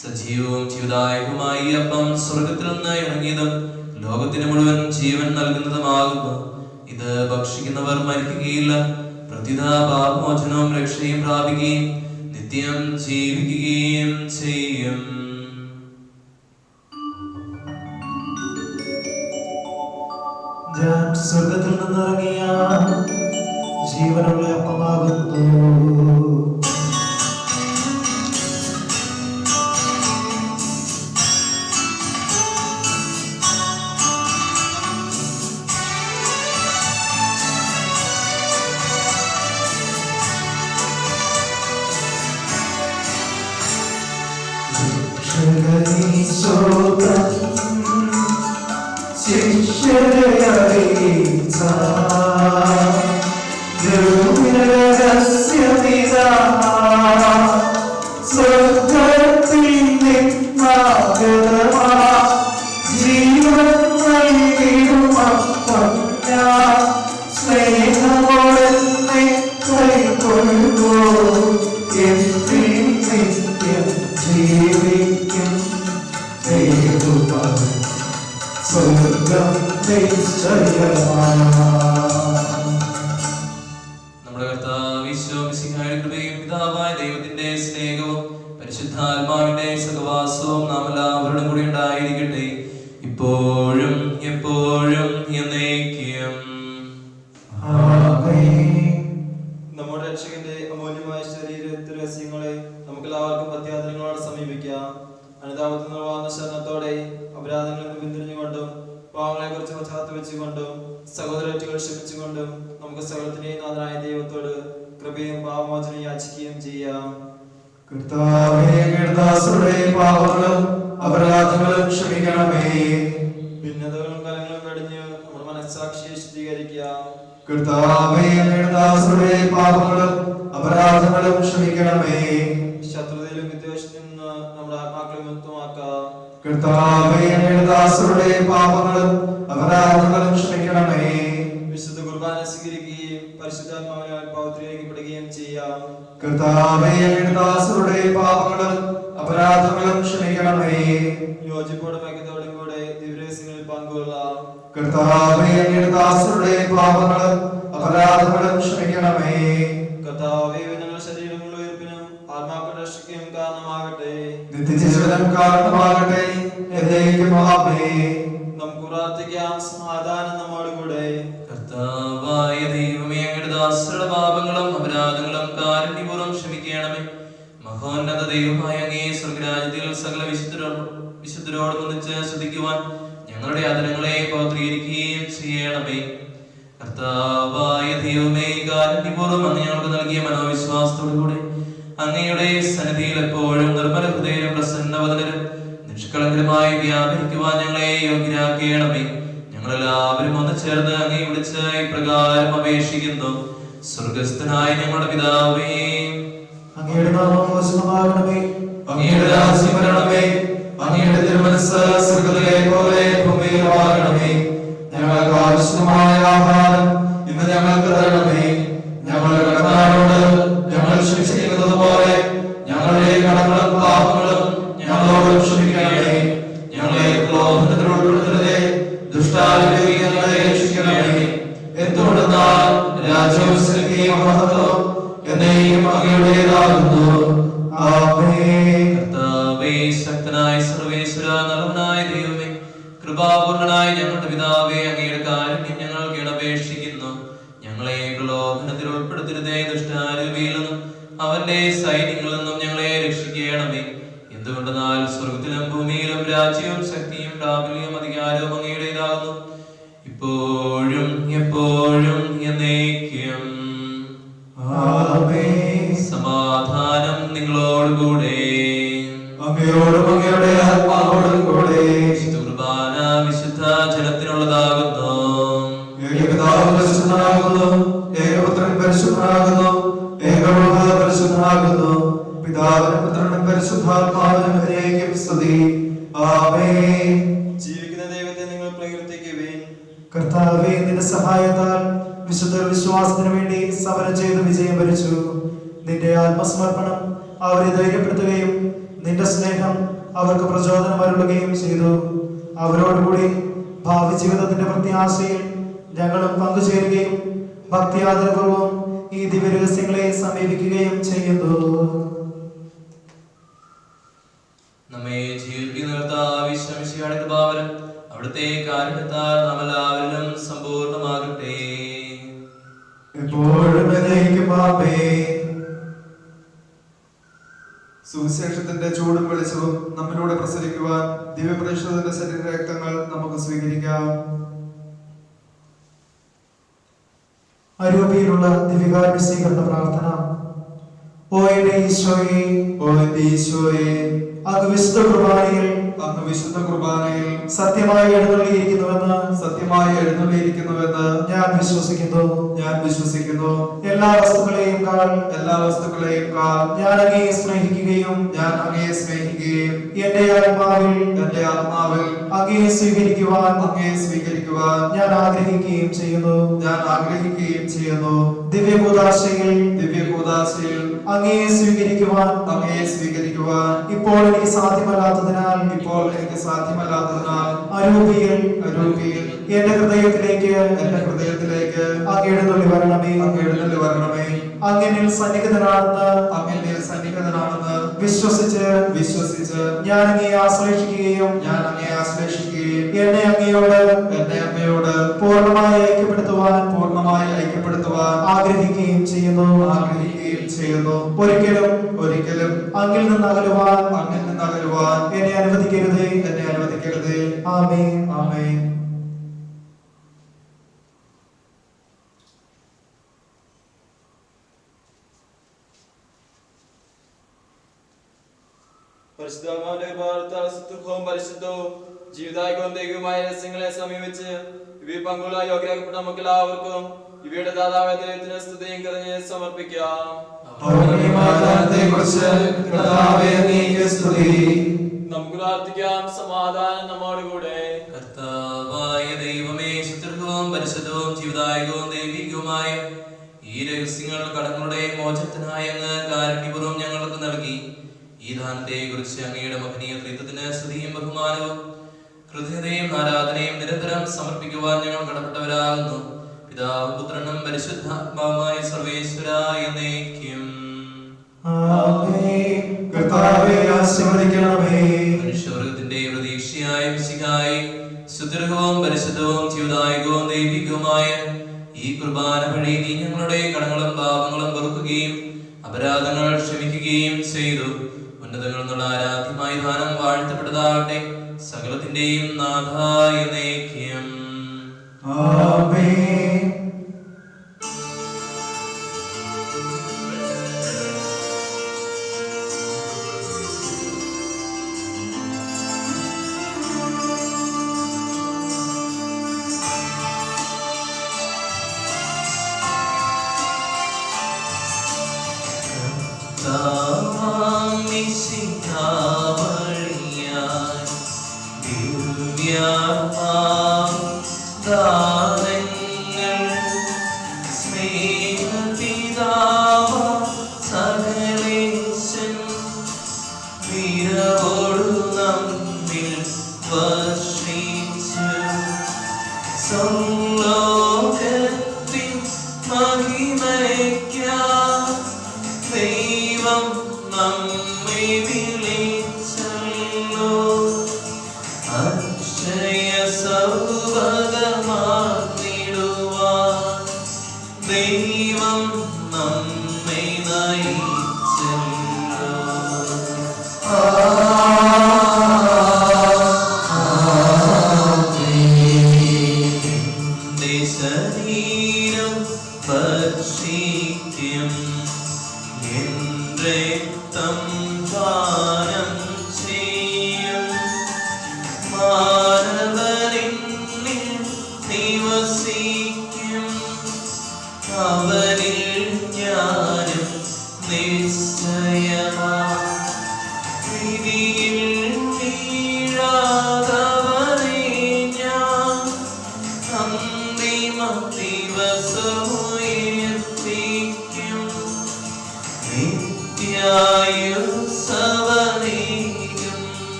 സജീവവും ജീവദായകവുമായി അപ്പം സ്വർഗത്തിൽ നിന്ന് ഇറങ്ങിയതും ലോകത്തിന് മുഴുവൻ ജീവൻ നൽകുന്നതുമാകുന്നു. ഇത് ഭക്ഷിക്കുന്നവർ മരിക്കുകയില്ല, പ്രത്യുത പാപമോചനവും രക്ഷയും പ്രാപിക്കുകയും നിത്യം ജീവിക്കുകയും ചെയ്യും. ഞാൻ സ്വർഗത്തിൽ നിന്നിറങ്ങിയ ജീവനുള്ള അപ്പമാകുന്നു. നമ്മുടെ കർത്താവ് മിശിഹായുടെ കൃപയും പിതാവായ ദൈവത്തിന്റെ സ്നേഹവും പരിശുദ്ധാത്മാവിന്റെ സഹവാസവും നാം എല്ലാവരോടും കൂടി ഉണ്ടായിരിക്കട്ടെ, ഇപ്പോഴും എപ്പോഴും എന്നേക്കും. നമ്മുടെ രക്ഷകന്റെ അമൂല്യമായ ശരീരത്തിന്റെ രഹസ്യങ്ങളെ നമുക്ക് എല്ലാവർക്കും അത്യാദരങ്ങളോടെ സമീപിക്കാം. അനുതാപത്തിൽ നിന്നുവാകുന്ന ശരണത്തോടെ അപരാധങ്ങളിൽ നിന്ന് പിന്തിരിഞ്ഞുകൊണ്ടും പാവങ്ങളെ കുറിച്ച് പശ്ചാത്തലം വെച്ചുകൊണ്ടും സഹോദരറ്റുകൾ ക്ഷമിച്ചുകൊണ്ടും നമുക്ക് സകലത്തിന്റെയും നാഥനായ ദൈവത്തോട് കൃപയും പാപമോചനം യാചിക്കുകയും ചെയ്യാം. കർത്താവേ, ദാസരുടെ പാപങ്ങളും അപരാധങ്ങളും ക്ഷമിക്കണമേ. ഭിന്നതകളും കലങ്ങളും വെടിഞ്ഞ് നമ്മുടെ മനസ്സാക്ഷിയെ ശുദ്ധീകരിക്കാം. കർത്താവേ, ദാസരുടെ പാപങ്ങളും അപരാധങ്ങളും ക്ഷമിക്കണമേ. ശത്രുതയിലും വിദ്വേഷത്തിൽ നിന്ന് നമ്മുടെ ആത്മാക്കളെ മുക്തമാക്കാം. കർത്താവേ, ദാസരുടെ പാപങ്ങളും അപരാധങ്ങളും ക്ഷമിക്കണമേ. വിശുദ്ധ കുർബാന സ്വീകരിക്കുകയും പരിശുദ്ധാത്മാവിനാൽ പൗത്രീകരിക്കപ്പെടുകയും ചെയ്യാം. കർത്താവേ, ദാസരുടെ പാപങ്ങളും അപരാധങ്ങളും ക്ഷമിക്കണമേ. യോജിപ്പോടും ഐക്യത്തോടും കൂടെ ദിവ്യരഹസ്യങ്ങളിൽ പങ്കുകൊള്ളാം. കർത്താവേ, ദാസരുടെ പാപങ്ങളും അപരാധങ്ങളും ക്ഷമിക്കണമേ. കർത്താവേ, ഞങ്ങളുടെ ശരീരങ്ങളുടെ ഉയർപ്പിനും ആത്മാക്കളുടെ രക്ഷയ്ക്കും കാരണമാകട്ടെ. നിത്യജീവനം കാരണമാകട്ടെ. എന്നേക്കും ആമേൻ. നമുക്ക് പ്രാർത്ഥിക്കാം. സമാധാനം നമ്മോടുകൂടെ. കർത്താവായ ദൈവമേ, അങ്ങയുടെ ദാസരുടെ പാപങ്ങളും അപരാധങ്ങളും കാരുണ്യപൂർവ്വം ക്ഷമിക്കണമേ. മഹോന്നത ദൈവമായ അങ്ങേ സ്വർഗ്ഗരാജ്യത്തിൽ സകല വിശുദ്ധരോടൊന്നിച്ച് സ്തുതിക്കുവാൻ ഞങ്ങളുടെ ആദരങ്ങളെ പൗത്രീകരിക്കുകയും ചെയ്യണമേ. കർത്താവായ ദൈവമേ, കാരുണ്യപൂർവ്വം അങ്ങ് ഞങ്ങൾക്ക് നൽകിയ മനോവിശ്വാസത്തോടുകൂടെ അങ്ങയുടെ സന്നിധിയിൽ എപ്പോഴും നിർമ്മല ഹൃദയരും പ്രസന്നവദനരും നിഷ്കളങ്കരമായി വ്യാപരിക്കുവാൻ ഞങ്ങളെ യോഗ്യരാക്കണമേ. ഞങ്ങളെല്ലാവരും ഒന്ന് ചേർന്ന് അങ്ങേ വിളിച്ച് ഇപ്രകാരം അപേക്ഷിക്കുന്നു. സ്വർഗസ്ഥനായ ഞങ്ങളുടെ പിതാവേ, അങ്ങയുടെ നാമം പൂജിതമാകണമേ. അങ്ങയുടെ രാജ്യം വരണമേ. അങ്ങയുടെ തിരുമനസ്സ് സ്വർഗ്ഗത്തിലെ പോലെ ഭൂമിയിലുമാകണമേ. ഞങ്ങൾക്ക് ആവശ്യമായ ആഹാരം ഇന്ന് ഞങ്ങൾക്ക് തരണമേ. ഞങ്ങളുടെ കടക്കാരോട് ഞങ്ങൾ ക്ഷമിച്ചിരിക്കുന്നത് പോലെ ഞങ്ങളുടെ കടങ്ങളും പാപങ്ങളും ഞങ്ങളോട് ക്ഷമിക്കണമേ. ഞങ്ങളെ പ്രലോഭനത്തിൽ ഉൾപ്പെടുത്തരുതേ, ദുഷ്ടാരൂപിയിൽ ഞങ്ങളെ രക്ഷിക്കണമേ. എന്തുകൊണ്ടെന്നാൽ രാജ്യവും ശക്തിയും മഹത്വവും എന്നേക്കും അങ്ങയുടേതാകുന്നു. ആമേൻ. കർത്താവേ, ശക്തനായ സർവേശ്വര, നല്ലവനായ ദൈവമേ, കൃപാപൂർണനായ ഞങ്ങളുടെ പിതാവേ, അങ്ങയുടെ കാരുണ്യം ഞങ്ങൾ കേണപേക്ഷിക്കുന്നു. ഞങ്ങളെ പ്രലോഭനത്തിൽ ഉൾപ്പെടുത്തരുതേ, ദുഷ്ടാരൂപിയിൽ നിന്നും അവന്റെ സൈന്യങ്ങളിൽ നിന്നും ഞങ്ങളെ രക്ഷിക്കണമേ. എന്തുകൊണ്ടെന്നാൽ സ്വർഗത്തിലും ഭൂമിയിലും രാജ്യവും ശക്തിയും പ്രാബല്യവും അധികാരവും അങ്ങയുടേതാകുന്നു, ഇപ്പോഴും എപ്പോഴും എന്നേക്കും. ആമേൻ. സമാധാനം നിങ്ങളോടുകൂടെ. അങ്ങയോടും അങ്ങയുടെ ആത്മാവോടും കൂടെ. കുർബാന വിശുദ്ധ ജനത്തിനുള്ളതാകുന്നു. ഏകപിതാവ് പരിശുദ്ധനാകുന്നു, ഏകപുത്രൻ പരിശുദ്ധനാകുന്നു, ഏകരൂഹ പരിശുദ്ധനാകുന്നു. പിതാവിനും പുത്രനും പരിശുദ്ധാത്മാവിനും എന്നേക്കും സ്തുതി. ആമേൻ. ജീവിക്കുന്ന ദൈവത്തെ നിങ്ങൾ പ്രകീർത്തിക്കുവിൻ. കർത്താവേ, നിന്റെ സഹായത്താൽ വിശുദ്ധർ വിശ്വാസത്തിന് വേണ്ടി സമരം ചെയ്ത് വിജയം വരിച്ചു. നിന്റെ ആത്മസമർപ്പണം അവരെ ധൈര്യപ്പെടുത്തുകയും നിന്റെ സ്നേഹം അവർക്ക് പ്രചോദനം അരുളുകയും ചെയ്തു. അവരോടുകൂടി ഭാവി ജീവിതത്തിന്റെ പ്രത്യാശയിൽ ഞങ്ങളും പങ്കുചേരുകയും ഭക്തിയാദരപൂർവ്വം ഈ ദിവ്യരഹസ്യങ്ങളെ സമീപിക്കുകയും ചെയ്യുന്നു. നമ്മെ ജീവിപ്പിക്കുന്ന കർത്താവ് ഈശോമിശിഹായുടെ കൃപാവരം അവിടുത്തെ കാരുണ്യത്താൽ നാം എല്ലാവരിലും സമ്പൂർണ്ണമാകട്ടെ. എപ്പോഴും എന്നേക്കും ആമേൻ. സുവിശേഷത്തിന്റെ ചൂടും വെളിച്ചവും നമ്മിലൂടെ പ്രസരിക്കുവാൻ ദിവ്യപ്രേക്ഷിതന്റെ ശരീരരക്തങ്ങൾ നമുക്ക് സ്വീകരിക്കാം. അരൂപിയിലുള്ള ദിവ്യകാരുണ്യ സ്വീകരണ പ്രാർത്ഥന. ഓ എന്റെ ഈശോയെ, ഓ എന്റെ ഈശോയെ, അങ്ങ് വിശുദ്ധ കുർബാനയിൽ സത്യമായി എഴുന്നള്ളിയിരിക്കുന്നുവെന്ന് ഞാൻ വിശ്വസിക്കുന്നു. എല്ലാ വസ്തുക്കളെയും കാൾ ഞാൻ അങ്ങയെ സ്നേഹിക്കുകയും എന്റെ ആത്മാവിൽ അങ്ങയെ സ്വീകരിക്കുവാൻ ഞാൻ ആഗ്രഹിക്കുകയും ചെയ്യുന്നു. ദിവ്യകൂദാശയിൽ അങ്ങയെ സ്വീകരിക്കുവാൻ ഇപ്പോൾ എനിക്ക് സാധ്യമല്ലാത്തതിനാൽ അരൂപിയിൽ എന്റെ ഹൃദയത്തിലേക്ക് അങ്ങ് എഴുന്നള്ളി വരണമേ. അങ്ങനിൽ സന്നിഹിതനാണെന്ന് വിശ്വസിച്ച് ഞാൻ അങ്ങയെ ആശ്ലേഷിക്കുകയും എന്നെ അങ്ങയോട് പൂർണ്ണമായി ഐക്യപ്പെടുത്തുവാൻ ആഗ്രഹിക്കുകയും ചെയ്യുന്നു. ഒരിക്കലും അങ്ങിൽ നിന്ന് അകലുവാൻ എന്നെ അനുവദിക്കരുതേ. ആമേൻ. പരിശുദ്ധാത്മാവിന്റെ ഭാരത്താൽ സുഖവും പരിശുദ്ധവും ജീവിതായികവും ദൈവമായ രഹസ്യങ്ങളെ സമീപിച്ച് ഇവയിൽ പങ്കുള്ള യോഗ്യരാക്കപ്പെട്ട നമുക്ക് എല്ലാവർക്കും ഇവയുടെ ദാതാവായ ദൈവത്തിന് സ്തുതിയും കരഞ്ഞ് സമർപ്പിക്കാം. നമുക്ക് പ്രാർത്ഥിക്കാം. സമാധാനം നമ്മോടുകൂടെ. കർത്താവായ ദൈവമേ, സുദൃഢവും പരിശുദ്ധവും ജീവിതായികവും ദൈവികവുമായ ഈ രഹസ്യങ്ങൾ കടങ്ങളുടെ മോചനത്തിനായി അങ്ങ് കാരുണ്യപൂർവ്വം ഞങ്ങൾക്ക് നൽകി. ഈ ദാനത്തെ കുറിച്ച് അങ്ങയുടെ മഹനീയ ത്രിത്വത്തിന് സ്തുതിയും ബഹുമാനവും കൃതജ്ഞതയും ആരാധനയും നിരന്തരം സമർപ്പിക്കുവാൻ ഞങ്ങൾ കടപ്പെട്ടവരാകുന്നു. പിതാവും പുത്രനും പരിശുദ്ധാത്മാവുമായ സർവേശ്വരായ എന്നേക്കും. മനുഷ്യവർഗത്തിന്റെ പ്രതീക്ഷയായ മിശിഹായി സുദൃഢവും പരിശുദ്ധവും ജീവിതായികവും ദൈവികവുമായ ഈ കുർബാന വഴി നീ ഞങ്ങളുടെ കടങ്ങളും പാപങ്ങളും പൊറുക്കുകയും അപരാധങ്ങൾ ക്ഷമിക്കുകയും ചെയ്തു. ഉന്നതങ്ങളിൽ നിന്നുള്ള ആരാധ്യമായ ദാനം വാഴ്ത്തപ്പെട്ടതാകട്ടെ. സകലത്തിന്റെയും നാഥായ എന്നേക്കും. ആമേൻ.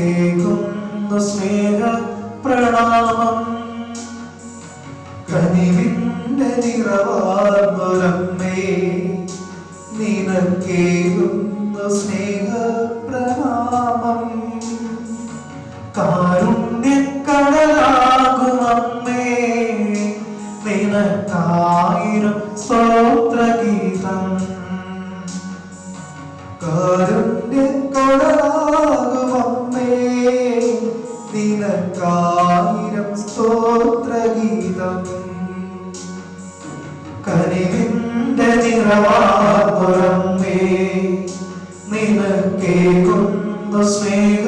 കേൾക്കുന്നു സ്നേഹ പ്രണാമം. കനിവിന്റെ നിറവാർന്നൊരമ്മേ, നിനക്കേകുന്നു സ്നേഹ പ്രണാമം. കാരുണ്യക്കടലാകുമമ്മേ, നിനക്കായിരം സ്തോത്രഗീതം. കാരുണ്യക്കടലാകുമമ്മേ, നിനക്കായിരം സ്തോത്രഗീതം. കനിവിന്റെ നിറവാർന്നൊരമ്മേ, നിനക്കേകുന്നു സ്നേഹ